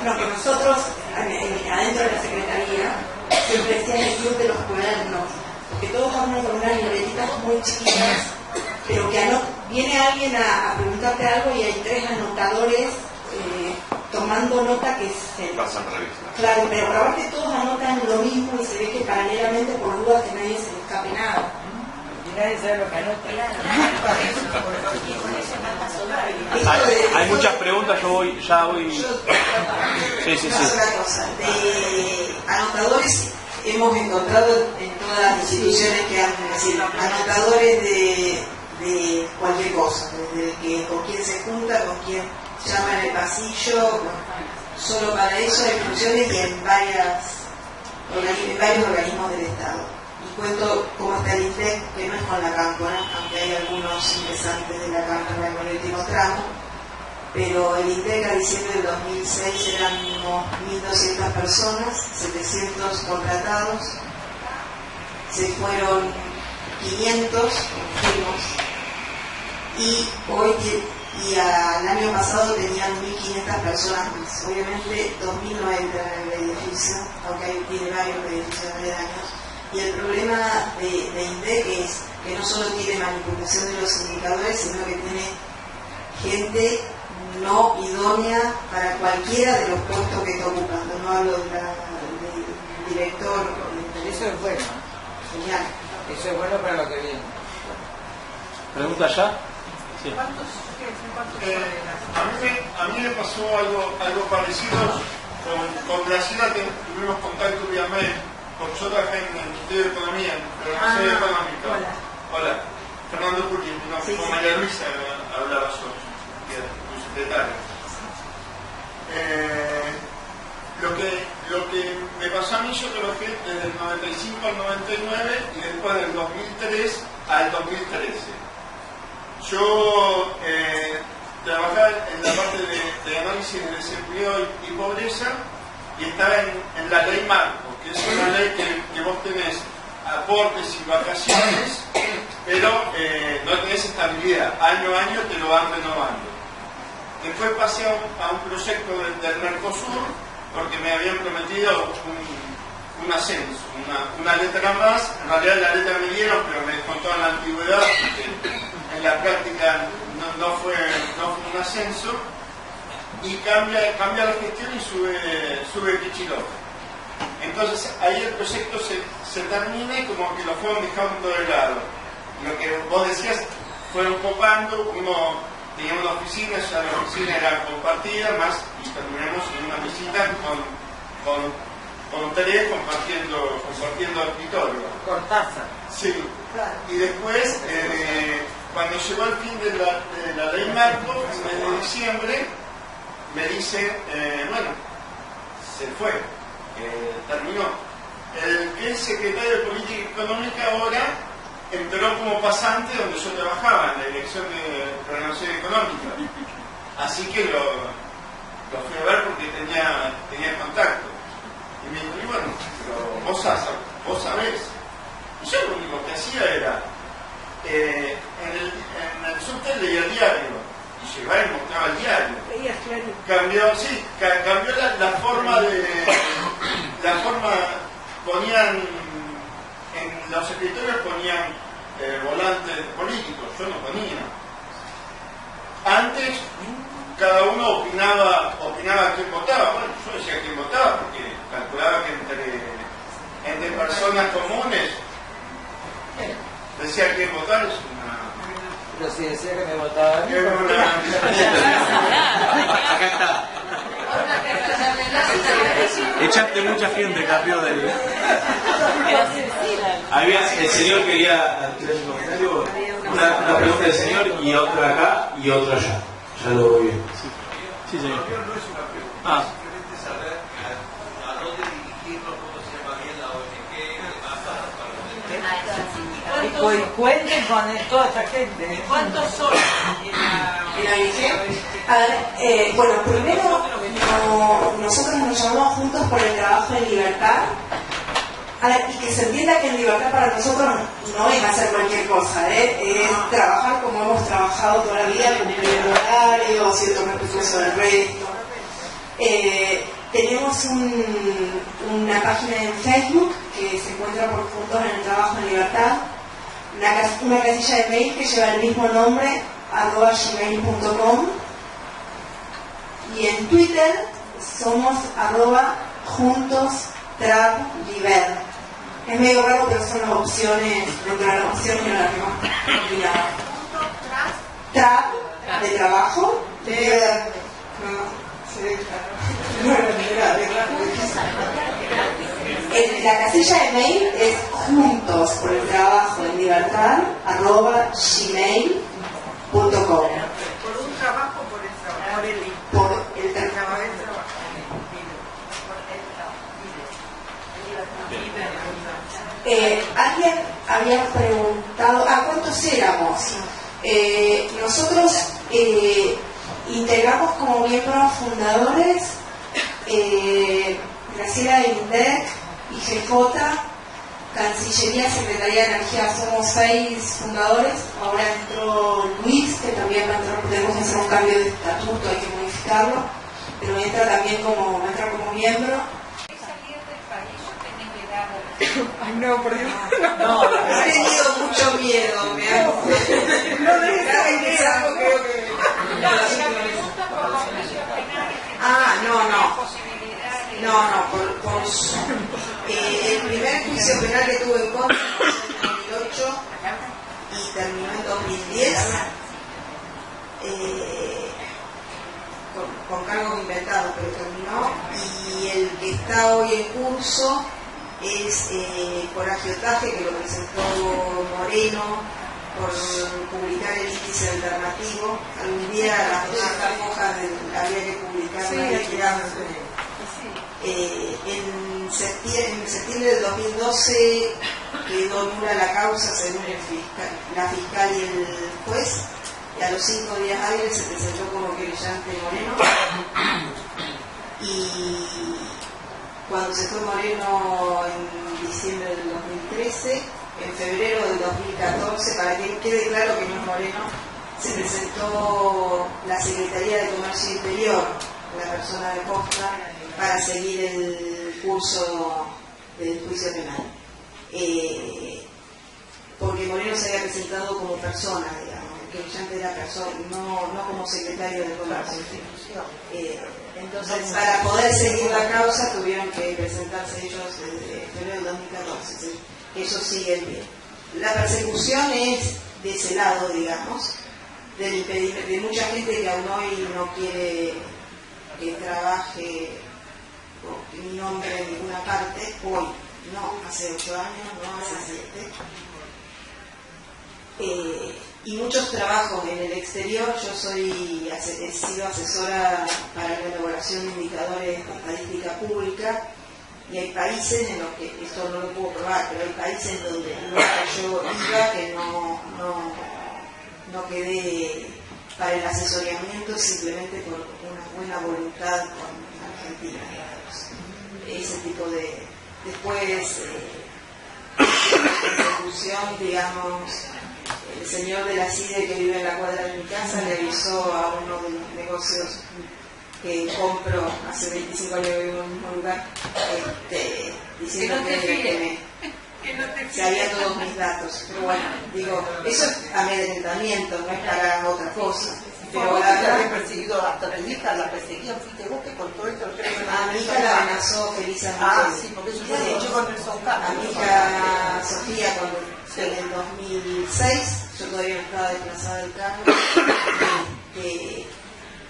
nosotros, adentro de la Secretaría, siempre decían el Club de los Cuadernos, porque todos hablan con unas libretitas muy chiquitas, pero que viene alguien a preguntarte algo y hay 3 anotadores tomando nota que se pasan revista. Claro, pero aparte todos anotan lo mismo y se ve que paralelamente por dudas que nadie se le escape nada. Y nadie sabe lo que anota. Hay muchas preguntas, yo voy. Sí. Una cosa, de anotadores hemos encontrado en todas las instituciones que han, es decir, anotadores de cualquier cosa, desde que con quién se junta, con quién llama en el pasillo, solo para eso hay funciones y en varios organismos del Estado. Y cuento cómo está el INDEC, que no es con la Cámpora, aunque hay algunos ingresantes de la Cámpora con el último tramo, pero el INDEC a diciembre del 2006 eran unos 1.200 personas, 700 contratados, se fueron 500, confirmos, y hoy al año pasado tenían 1.500 personas más. Obviamente 2.000 no entran en el edificio, aunque tiene varios edificios aledaños. Y el problema de INDEC es que no solo tiene manipulación de los indicadores, sino que tiene gente no idónea para cualquiera de los puestos que está ocupando. No hablo del director. Eso es bueno. Genial. Eso es bueno para lo que viene. ¿Pregunta ya? Sí. A mí me pasó algo parecido con Graciela, que tuvimos contacto vía mail, porque yo trabajé en el Ministerio de Economía, en la Universidad Económica. Hola. Fernando Curri, con María Luisa hablaba yo, que era tu secretaria. Lo que me pasó a mí, yo trabajé desde el 95 al 99 y después del 2003 al 2013. Yo trabajaba en la parte de análisis de desempleo y pobreza y estaba en la ley marco, que es una ley que vos tenés aportes y vacaciones, pero no tenés estabilidad. Año a año te lo van renovando. Después pasé a un proyecto del Mercosur, porque me habían prometido un ascenso, una letra más. En realidad la letra me dieron, pero me descontaron la antigüedad, porque en la práctica no fue un ascenso, y cambia la gestión y sube Kicillof. Entonces ahí el proyecto se termina y como que lo fueron dejando de lado. Lo que vos decías, fueron copando, uno tenía una oficina, ya la oficina era compartida, más y terminamos en una visita con 3 compartiendo escritorio. Cortázar. Sí. Y después, cuando llegó el fin de la ley marco, en el mes de diciembre, me dice, bueno, se fue, terminó. El que es secretario de Política Económica ahora entró como pasante donde yo trabajaba, en la Dirección de Programación Económica. Así que lo fui a ver porque tenía contacto. Y me dijo, y bueno, pero vos sabés. Y yo lo único que hacía era, en el subte leía el diario, y llegaba y mostraba el diario. Veías claro. Cambió la forma ponían, en los escritorios ponían volantes políticos, yo no ponía. Antes, cada uno opinaba quién votaba. Bueno, yo decía quién votaba porque calculaba que entre personas comunes decía quién votar es una... Pero si decía que me votaba a mí, Acá está. Echaste mucha gente, cambió del... Había, el señor quería tirar un comentario, una pregunta del señor y otra acá y otra allá. Ya lo voy bien. Sí, señor. Ah. y cuenten con toda esta gente. ¿Cuántos son en la ONG? A ver, bueno, primero nosotros nos llamamos Juntos por el Trabajo en Libertad. A ver, y que se entienda que en libertad para nosotros no es hacer cualquier cosa, es trabajar como hemos trabajado toda la vida, cumplir el horario, cierto respeto sobre el resto. Tenemos una página en Facebook que se encuentra por Juntos en el Trabajo en Libertad, una casilla de mail que lleva el mismo nombre, @gmail.com, y en Twitter somos @juntostrabliber. Es medio raro, pero son las opciones, dentro de las opciones en las que más combinada. Trab de trabajo, la casilla de mail es juntos por el trabajo en libertad @gmail.com. Por un trabajo, por el trabajo. Alguien había preguntado, ¿cuántos éramos? Nosotros integramos como miembros fundadores Graciela de INDEC, IGJ, Cancillería, Secretaría de Energía, somos 6 fundadores. Ahora entró Luis, que también va a entrar, tenemos que hacer un cambio de estatuto, hay que modificarlo, pero entra también como miembro. Ay, no, por Dios. No, he tenido mucho miedo. No es algo creo que... el primer juicio penal que tuve en contra fue en 2008 y terminó en 2010 con cargos inventados, pero terminó, y el que está hoy en curso es por agiotaje, que lo presentó Moreno por publicar el índice alternativo. Algún día las hojas había que publicarlas. En septiembre del 2012 quedó nula la causa según la fiscal y el juez, y a los 5 días hábiles se presentó como querellante Moreno. Y cuando se fue Moreno en diciembre del 2013, en febrero del 2014, para que quede claro que no es Moreno, se presentó la Secretaría de Comercio Interior, la persona de Costa, para seguir el curso del juicio penal. Porque Moreno se había presentado como persona, digamos, el querellante era persona, no como secretario de Comercio. Entonces, para poder seguir la causa, tuvieron que presentarse ellos desde febrero del 2014. Ellos siguen bien. La persecución es de ese lado, digamos, del impedimento, de mucha gente que aún hoy no quiere que trabaje mi nombre en ninguna parte, hoy, no hace 8 años, no hace 7. Y muchos trabajos en el exterior. Yo he sido asesora para la elaboración de indicadores de estadística pública, y hay países en los que, esto no lo puedo probar, pero hay países en donde yo iba que no quedé para el asesoramiento simplemente por una buena voluntad con Argentina, digamos. Ese tipo de... Después, persecución, digamos, el señor de la CIDE que vive en la cuadra de mi casa le avisó a uno de los negocios que compro, hace 25 años que vivo en el mismo lugar, diciendo que sabía todos mis datos. Pero bueno, digo, eso es amedrentamiento, no es para otra cosa. Pero la verdad, perseguido hasta cuanto tu hija la perseguían, fuiste vos que contó esto. A mi hija la amenazó Felisa. Sí, porque yo lo he hecho con el Soncapa. A mi hija Sofía, cuando en el 2006, yo todavía no estaba desplazada del cargo,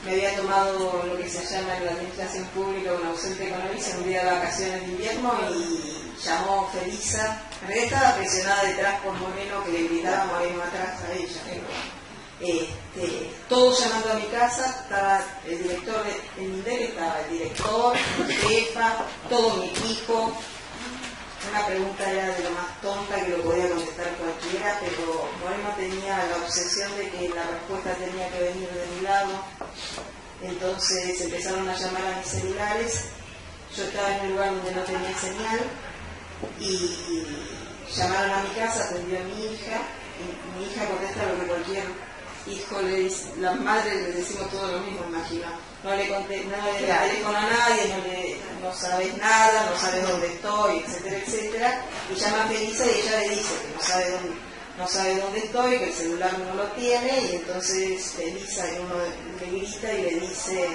me había tomado lo que se llama en la administración pública un ausente económico en un día de vacaciones de invierno y llamó Felisa. En realidad estaba presionada detrás por Moreno, que le gritaba Moreno atrás a ella. Todos llamando a mi casa, estaba el director de Mindel, estaba el director, mi jefa, todo mi equipo. Una pregunta era de lo más tonta que lo podía contestar cualquiera, pero Moreno tenía la obsesión de que la respuesta tenía que venir de mi lado. Entonces empezaron a llamar a mis celulares. Yo estaba en un lugar donde no tenía señal y llamaron a mi casa, atendió a mi hija. Y mi hija contesta lo que cualquier hijo le dice. Las madres le decimos todo lo mismo, imagino. No le teléfono a nadie, no sabes nada, no sabes dónde estoy, etcétera, etcétera. Y llama a Felisa y ella le dice que no sabe dónde estoy, que el celular no lo tiene, y entonces Felisa uno le grita y le dice: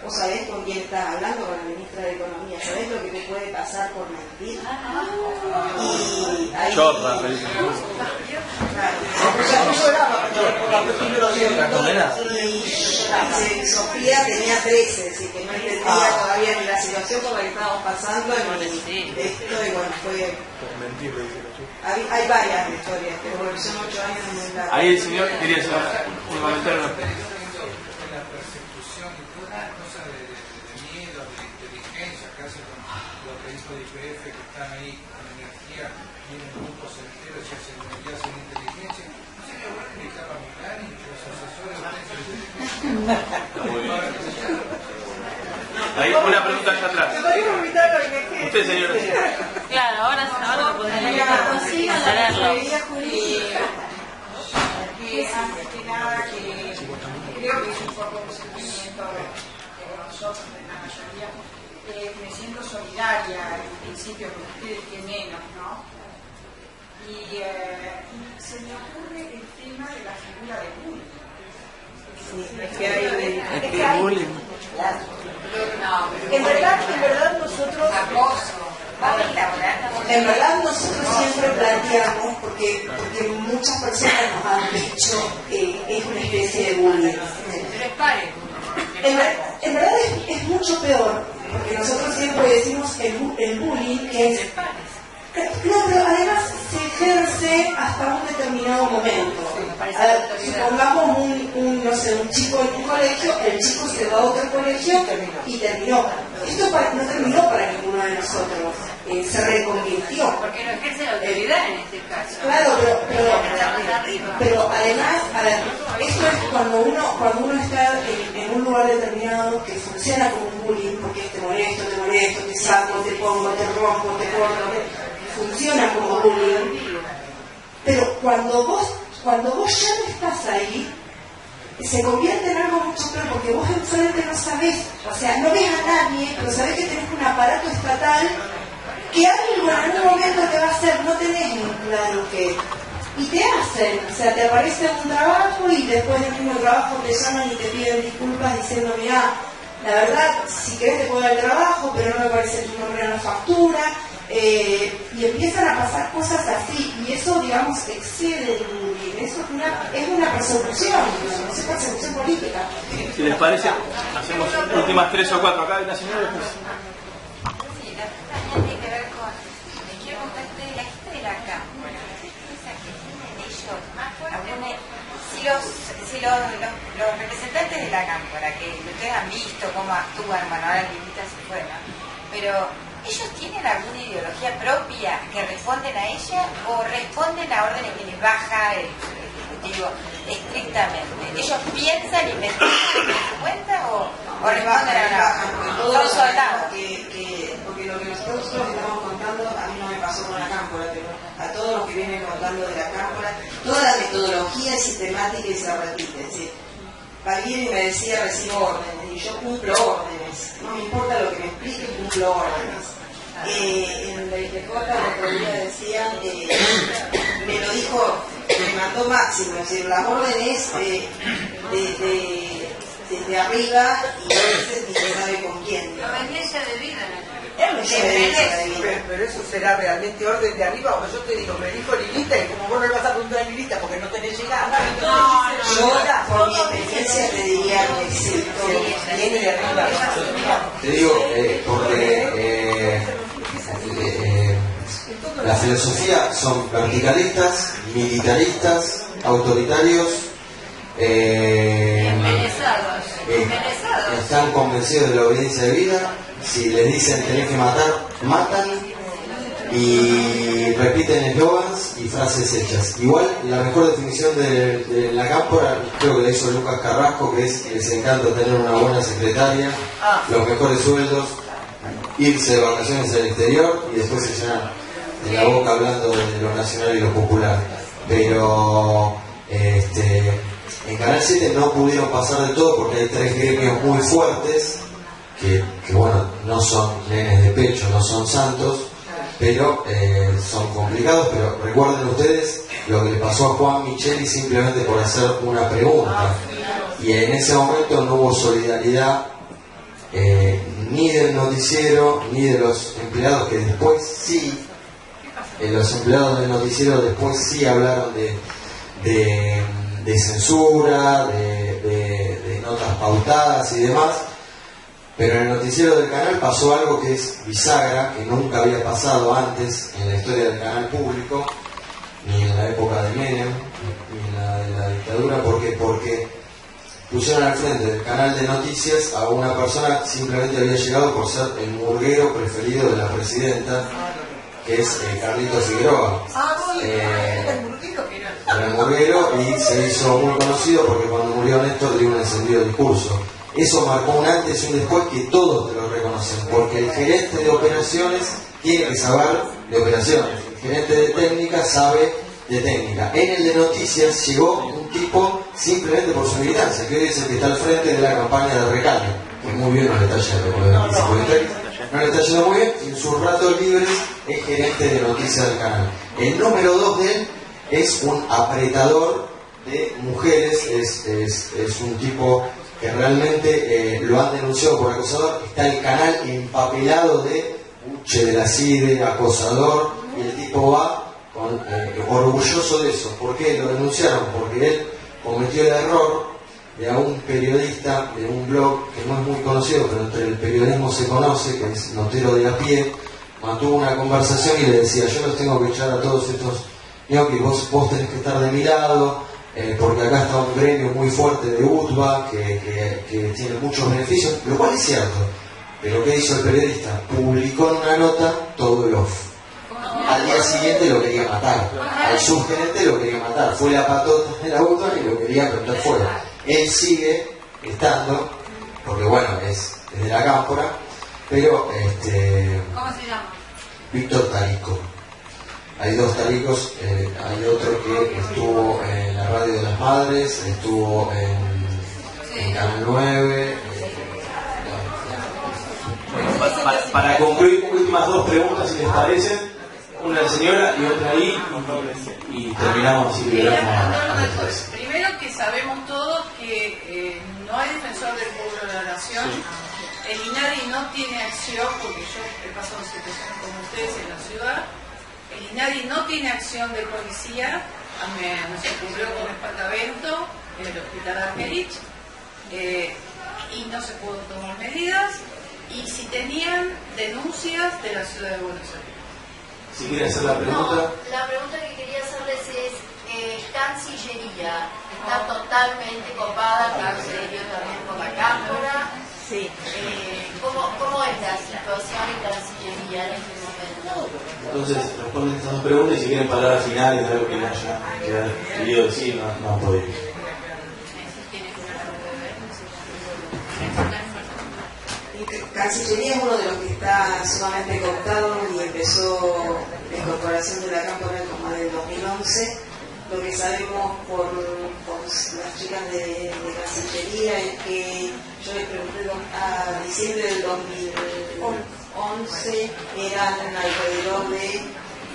¿vos sabés con quién estás hablando? Con la ministra de Economía. ¿Sabés lo que te puede pasar por mentir? Y ahí... Chorra, y Sofía tenía 13, así que no entendía todavía ni la situación por la que estábamos pasando, ni esto, y bueno, fue... Hay varias historias, pero bueno, son 8 años muy largos. Ahí el señor quería hacer un comentario. IPF que están ahí con energía, tienen grupos enteros y hacen inteligencia. ¿No sería bueno invitar a Milán y los asesores de Ahí una pregunta allá atrás. Usted, señora. Claro, ahora lo podría aclararlo. Que antes que nada, que creo que es un poco un sentimiento que nosotros, de la mayoría, me siento solidaria en principio con ustedes, que menos, ¿no? Y se me ocurre el tema de la figura de bullying. En verdad nosotros siempre planteamos, porque muchas personas nos han dicho que es una especie de bullying. En verdad es mucho peor, porque nosotros siempre decimos el bullying es... No, pero además se ejerce hasta un determinado momento. Supongamos un chico en un colegio, el chico se va a otro colegio y terminó. Esto no terminó para ninguno de nosotros, se reconvirtió. Porque no ejerce la autoridad en este caso. Claro, pero además, a ver, esto es cuando uno está en un lugar determinado que funciona como un bullying, porque te molesto, te saco, te pongo, te rompo, te corto, funciona como bullying, pero cuando vos ya no estás ahí, se convierte en algo mucho peor, porque vos enfrente no sabés, o sea, no ves a nadie, pero sabés que tenés un aparato estatal que algo en algún momento te va a hacer, no tenés en claro qué, y te hacen, o sea, te aparece un trabajo y después del mismo trabajo te llaman y te piden disculpas diciendo: mirá, la verdad, si querés te puedo dar el trabajo, pero no me aparece tu nombre en la factura. Y empiezan a pasar cosas así, y eso, digamos, excede el bullying. Eso es una persecución, no es persecución política. Si les parece, hacemos últimas 3 o 4 acá. ¿Hay una señora? Sí, la pregunta tiene que ver con... Les quiero contar de la historia de la cámpora. ¿Qué piensan que tienen ellos? Si los representantes de la cámpora, que ustedes han visto cómo actúan, bueno, ahora el limita se fue, ¿no? Pero... ¿ellos tienen alguna ideología propia que responden a ella o responden a órdenes que les baja el Ejecutivo estrictamente? ¿Ellos piensan y me cuenta o responden a la... Todos soldados? Porque lo que nosotros estamos contando, a mí no me pasó con la cámpora, pero a todos los que vienen contando de la cámpora, toda la metodología es sistemática y se repite. Es decir, Paglieri me decía: recibo órdenes, y yo cumplo órdenes. No me importa lo que me explique, cumplo órdenes. En la IPJ el otro día decían, me lo dijo, me mandó Máximo, es decir, las órdenes desde arriba y a veces ni se sabe con quién. La obediencia de vida. Pero eso será realmente orden de arriba, o yo te digo, me dijo Lilita y como vos no le vas a preguntar a Lilita porque no tenés llegada. Yo, por mi experiencia, te diría que sí, viene de arriba. Te digo, porque la filosofía son verticalistas, militaristas, autoritarios, están convencidos de la obediencia de vida. Si les dicen tenés que matar, matan, y repiten eslogans y frases hechas. Igual la mejor definición de la cámpora creo que la hizo Lucas Carrasco, que es: les encanta tener una buena secretaria, los mejores sueldos, irse de vacaciones al exterior y después se llenan de la boca hablando de lo nacional y lo popular. Pero en Canal 7 no pudieron pasar de todo porque hay 3 gremios muy fuertes que bueno, no son nenes de pecho, no son santos, pero son complicados. Pero recuerden ustedes lo que le pasó a Juan Micheli simplemente por hacer una pregunta, y en ese momento no hubo solidaridad ni del noticiero ni de los empleados, que después sí, los empleados del noticiero después sí hablaron de censura, de notas pautadas y demás. Pero en el noticiero del canal pasó algo que es bisagra, que nunca había pasado antes en la historia del canal público, ni en la época de Menem, ni en la de la dictadura. ¿Por qué? Porque pusieron al frente del canal de noticias a una persona que simplemente había llegado por ser el murguero preferido de la presidenta, que es Carlitos Figueroa. Era el murguero y se hizo muy conocido porque cuando murió Néstor dio un encendido discurso. Eso marcó un antes y un después que todos te lo reconocen, porque el gerente de operaciones tiene que saber de operaciones, el gerente de técnica sabe de técnica. En el de noticias llegó un tipo simplemente por su militancia, que hoy es el que está al frente de la campaña de Recalde, que muy bien no le está yendo, no le está yendo muy bien, y en sus ratos libres es gerente de noticias del canal. El número 2 de él es un apretador de mujeres, es un tipo que realmente lo han denunciado por acosador. Está el canal empapelado de Uche de la CIDE, acosador, y el tipo va orgulloso de eso. ¿Por qué lo denunciaron? Porque él cometió el error de a un periodista de un blog que no es muy conocido, pero entre el periodismo se conoce, que es Notero de a pie, mantuvo una conversación y le decía: yo los tengo que echar a todos estos ñoquis, vos tenés que estar de mi lado, porque acá está un gremio muy fuerte de UTBA que tiene muchos beneficios, lo cual es cierto. Pero ¿qué hizo el periodista? Publicó en una nota todo el off. Al día siguiente lo quería matar, al subgerente lo quería matar, fue la patota del auto y lo quería prender fuego. Él sigue estando, porque bueno, es de la cámpora, pero ¿Cómo se llama? Víctor Tarico. Hay 2 Taricos, hay otro que estuvo en la Radio de las Madres, estuvo en Canal 9. Bueno, para concluir, últimas 2 preguntas, si les parecen. Una señora y otra ahí, y terminamos así. Primero, que sabemos todos que no hay defensor del pueblo de la nación. El INADI no tiene acción, porque yo he pasado situaciones como ustedes en la ciudad. El INADI no tiene acción de policía. Nos ocurrió con Espatavento en el hospital Argerich, y no se pudo tomar medidas. Y si tenían denuncias de la ciudad de Buenos Aires. Si quieren hacer la pregunta. No, la pregunta que quería hacerles es: Cancillería está totalmente copada, Cancillería también por la Cámara. Sí. ¿Cómo es la situación en Cancillería en este momento? Entonces, responden estas 2 preguntas y si quieren palabras finales de algo que no haya querido decir, no han podido. Cancillería es uno de los que está sumamente cooptado y empezó la incorporación de la cámpora como del 2011. Lo que sabemos por las chicas de Cancillería es que yo les pregunté a diciembre del 2011 eran alrededor de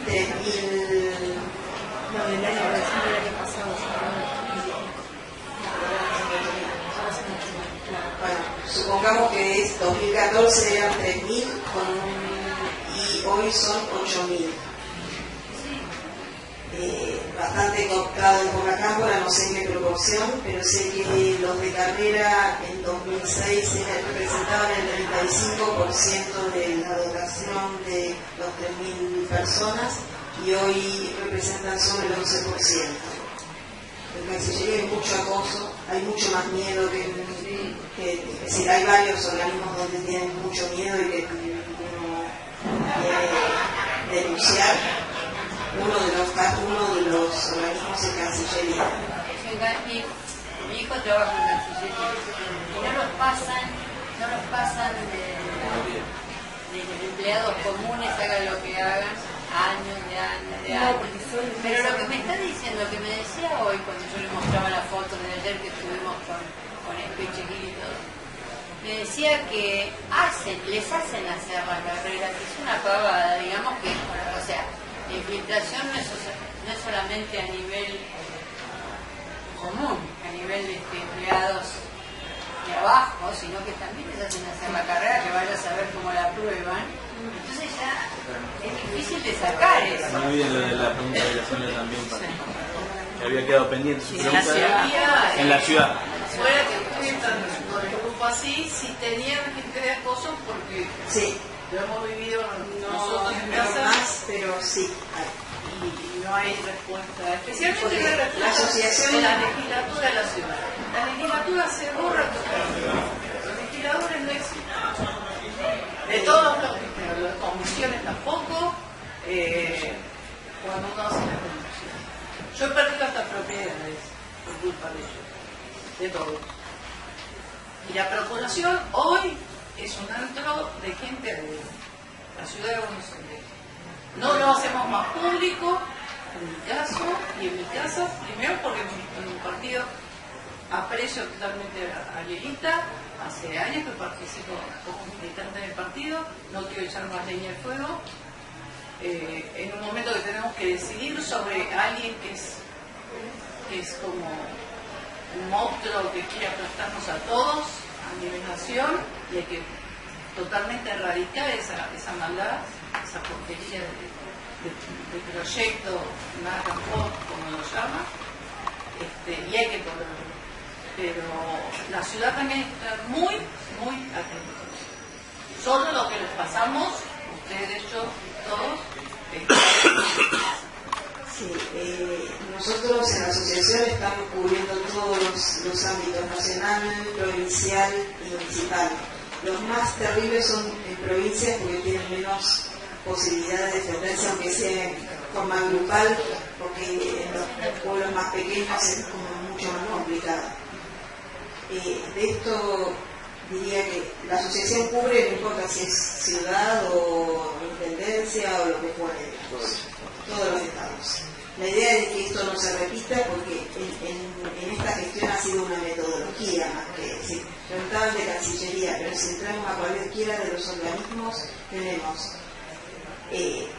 3.000. No, del año pasado. Bueno, supongamos que es 2014 eran 3.000 y hoy son 8.000. Bastante cada por la cámara, no sé en qué proporción, pero sé que los de carrera en 2006 representaban el 35% de la dotación de los 3.000 personas y hoy representan solo el 11%. En Cancillería hay mucho acoso, hay mucho más miedo es decir, hay varios organismos donde tienen mucho miedo y que uno quiere denunciar. Uno de los organismos es Cancillería. Mi hijo trabaja en Cancillería y no los pasan de empleados comunes, hagan lo que hagan, años. Pero lo que me está diciendo, lo que me decía hoy cuando yo le mostraba la foto de ayer que estuvimos con Espechequil y todo, me decía que les hacen hacer la carrera, que es una pavada, digamos que, o sea, la infiltración no es solamente a nivel común, a nivel de empleados de abajo, sino que también les hacen hacer la carrera, que vaya a saber cómo la prueban. Entonces ya es difícil de sacar eso. No olviden lo de la pregunta de la zona también, que había quedado pendiente su pregunta. En la ciudad. Fuera que estuvieran con el grupo así, si tenían gente de acoso, porque sí, lo hemos vivido nosotros en casa, pero sí hay. Y no hay respuesta, especialmente no hay respuesta la asociación de la legislatura de la ciudad. La legislatura se borra totalmente. Los legisladores no existen. De todos los las comisiones tampoco, cuando uno hace la conducción. Yo he perdido hasta propiedades por culpa de ellos, de todos. Y la procuración hoy es un antro de gente de la ciudad de Buenos Aires. No lo hacemos más público, en mi caso y en mi casa, primero porque en mi partido aprecio totalmente a Lilita, hace años que participo como militante del partido, no quiero echar más leña al fuego, en un momento que tenemos que decidir sobre alguien que es como un monstruo que quiere aplastarnos a todos a nivel nación, y hay que totalmente erradicar esa maldad, esa porquería de proyecto, nada tampoco, como lo llama, y hay que ponerlo. Pero la ciudad también está muy, muy atenta. Solo lo que les pasamos, ustedes, yo, todos, sí, nosotros en la asociación estamos cubriendo todos los ámbitos nacional, provincial y municipal. Los más terribles son en provincias porque tienen menos posibilidades de defenderse, aunque sea en forma grupal, porque en los pueblos más pequeños es como mucho más complicado. De esto diría que la asociación cubre, no importa si es ciudad o intendencia o lo que fuere, todos los estados. La idea es que esto no se repita porque en esta gestión ha sido una metodología más que, si preguntaban de Cancillería, pero si entramos a cualquiera de los organismos tenemos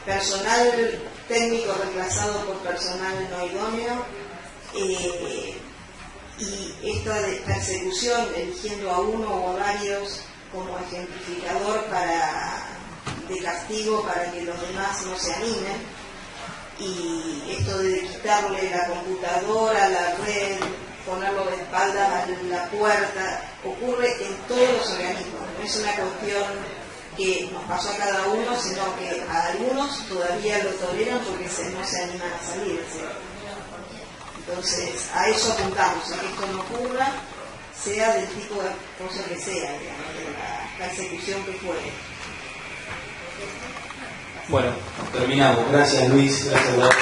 personal técnico reemplazado por personal no idóneo, y esta de persecución eligiendo a uno o a varios como ejemplificador de castigo para que los demás no se animen, y esto de quitarle la computadora, la red, ponerlo de espaldas a la puerta, ocurre en todos los organismos, no es una cuestión que nos pasó a cada uno, sino que a algunos todavía lo toleran porque no se animan a salir, ¿sí? Entonces, a eso apuntamos, a que esto no ocurra, sea del tipo de cosa que sea, digamos, de la persecución que fuere. Bueno, terminamos. Gracias Luis, gracias Laura.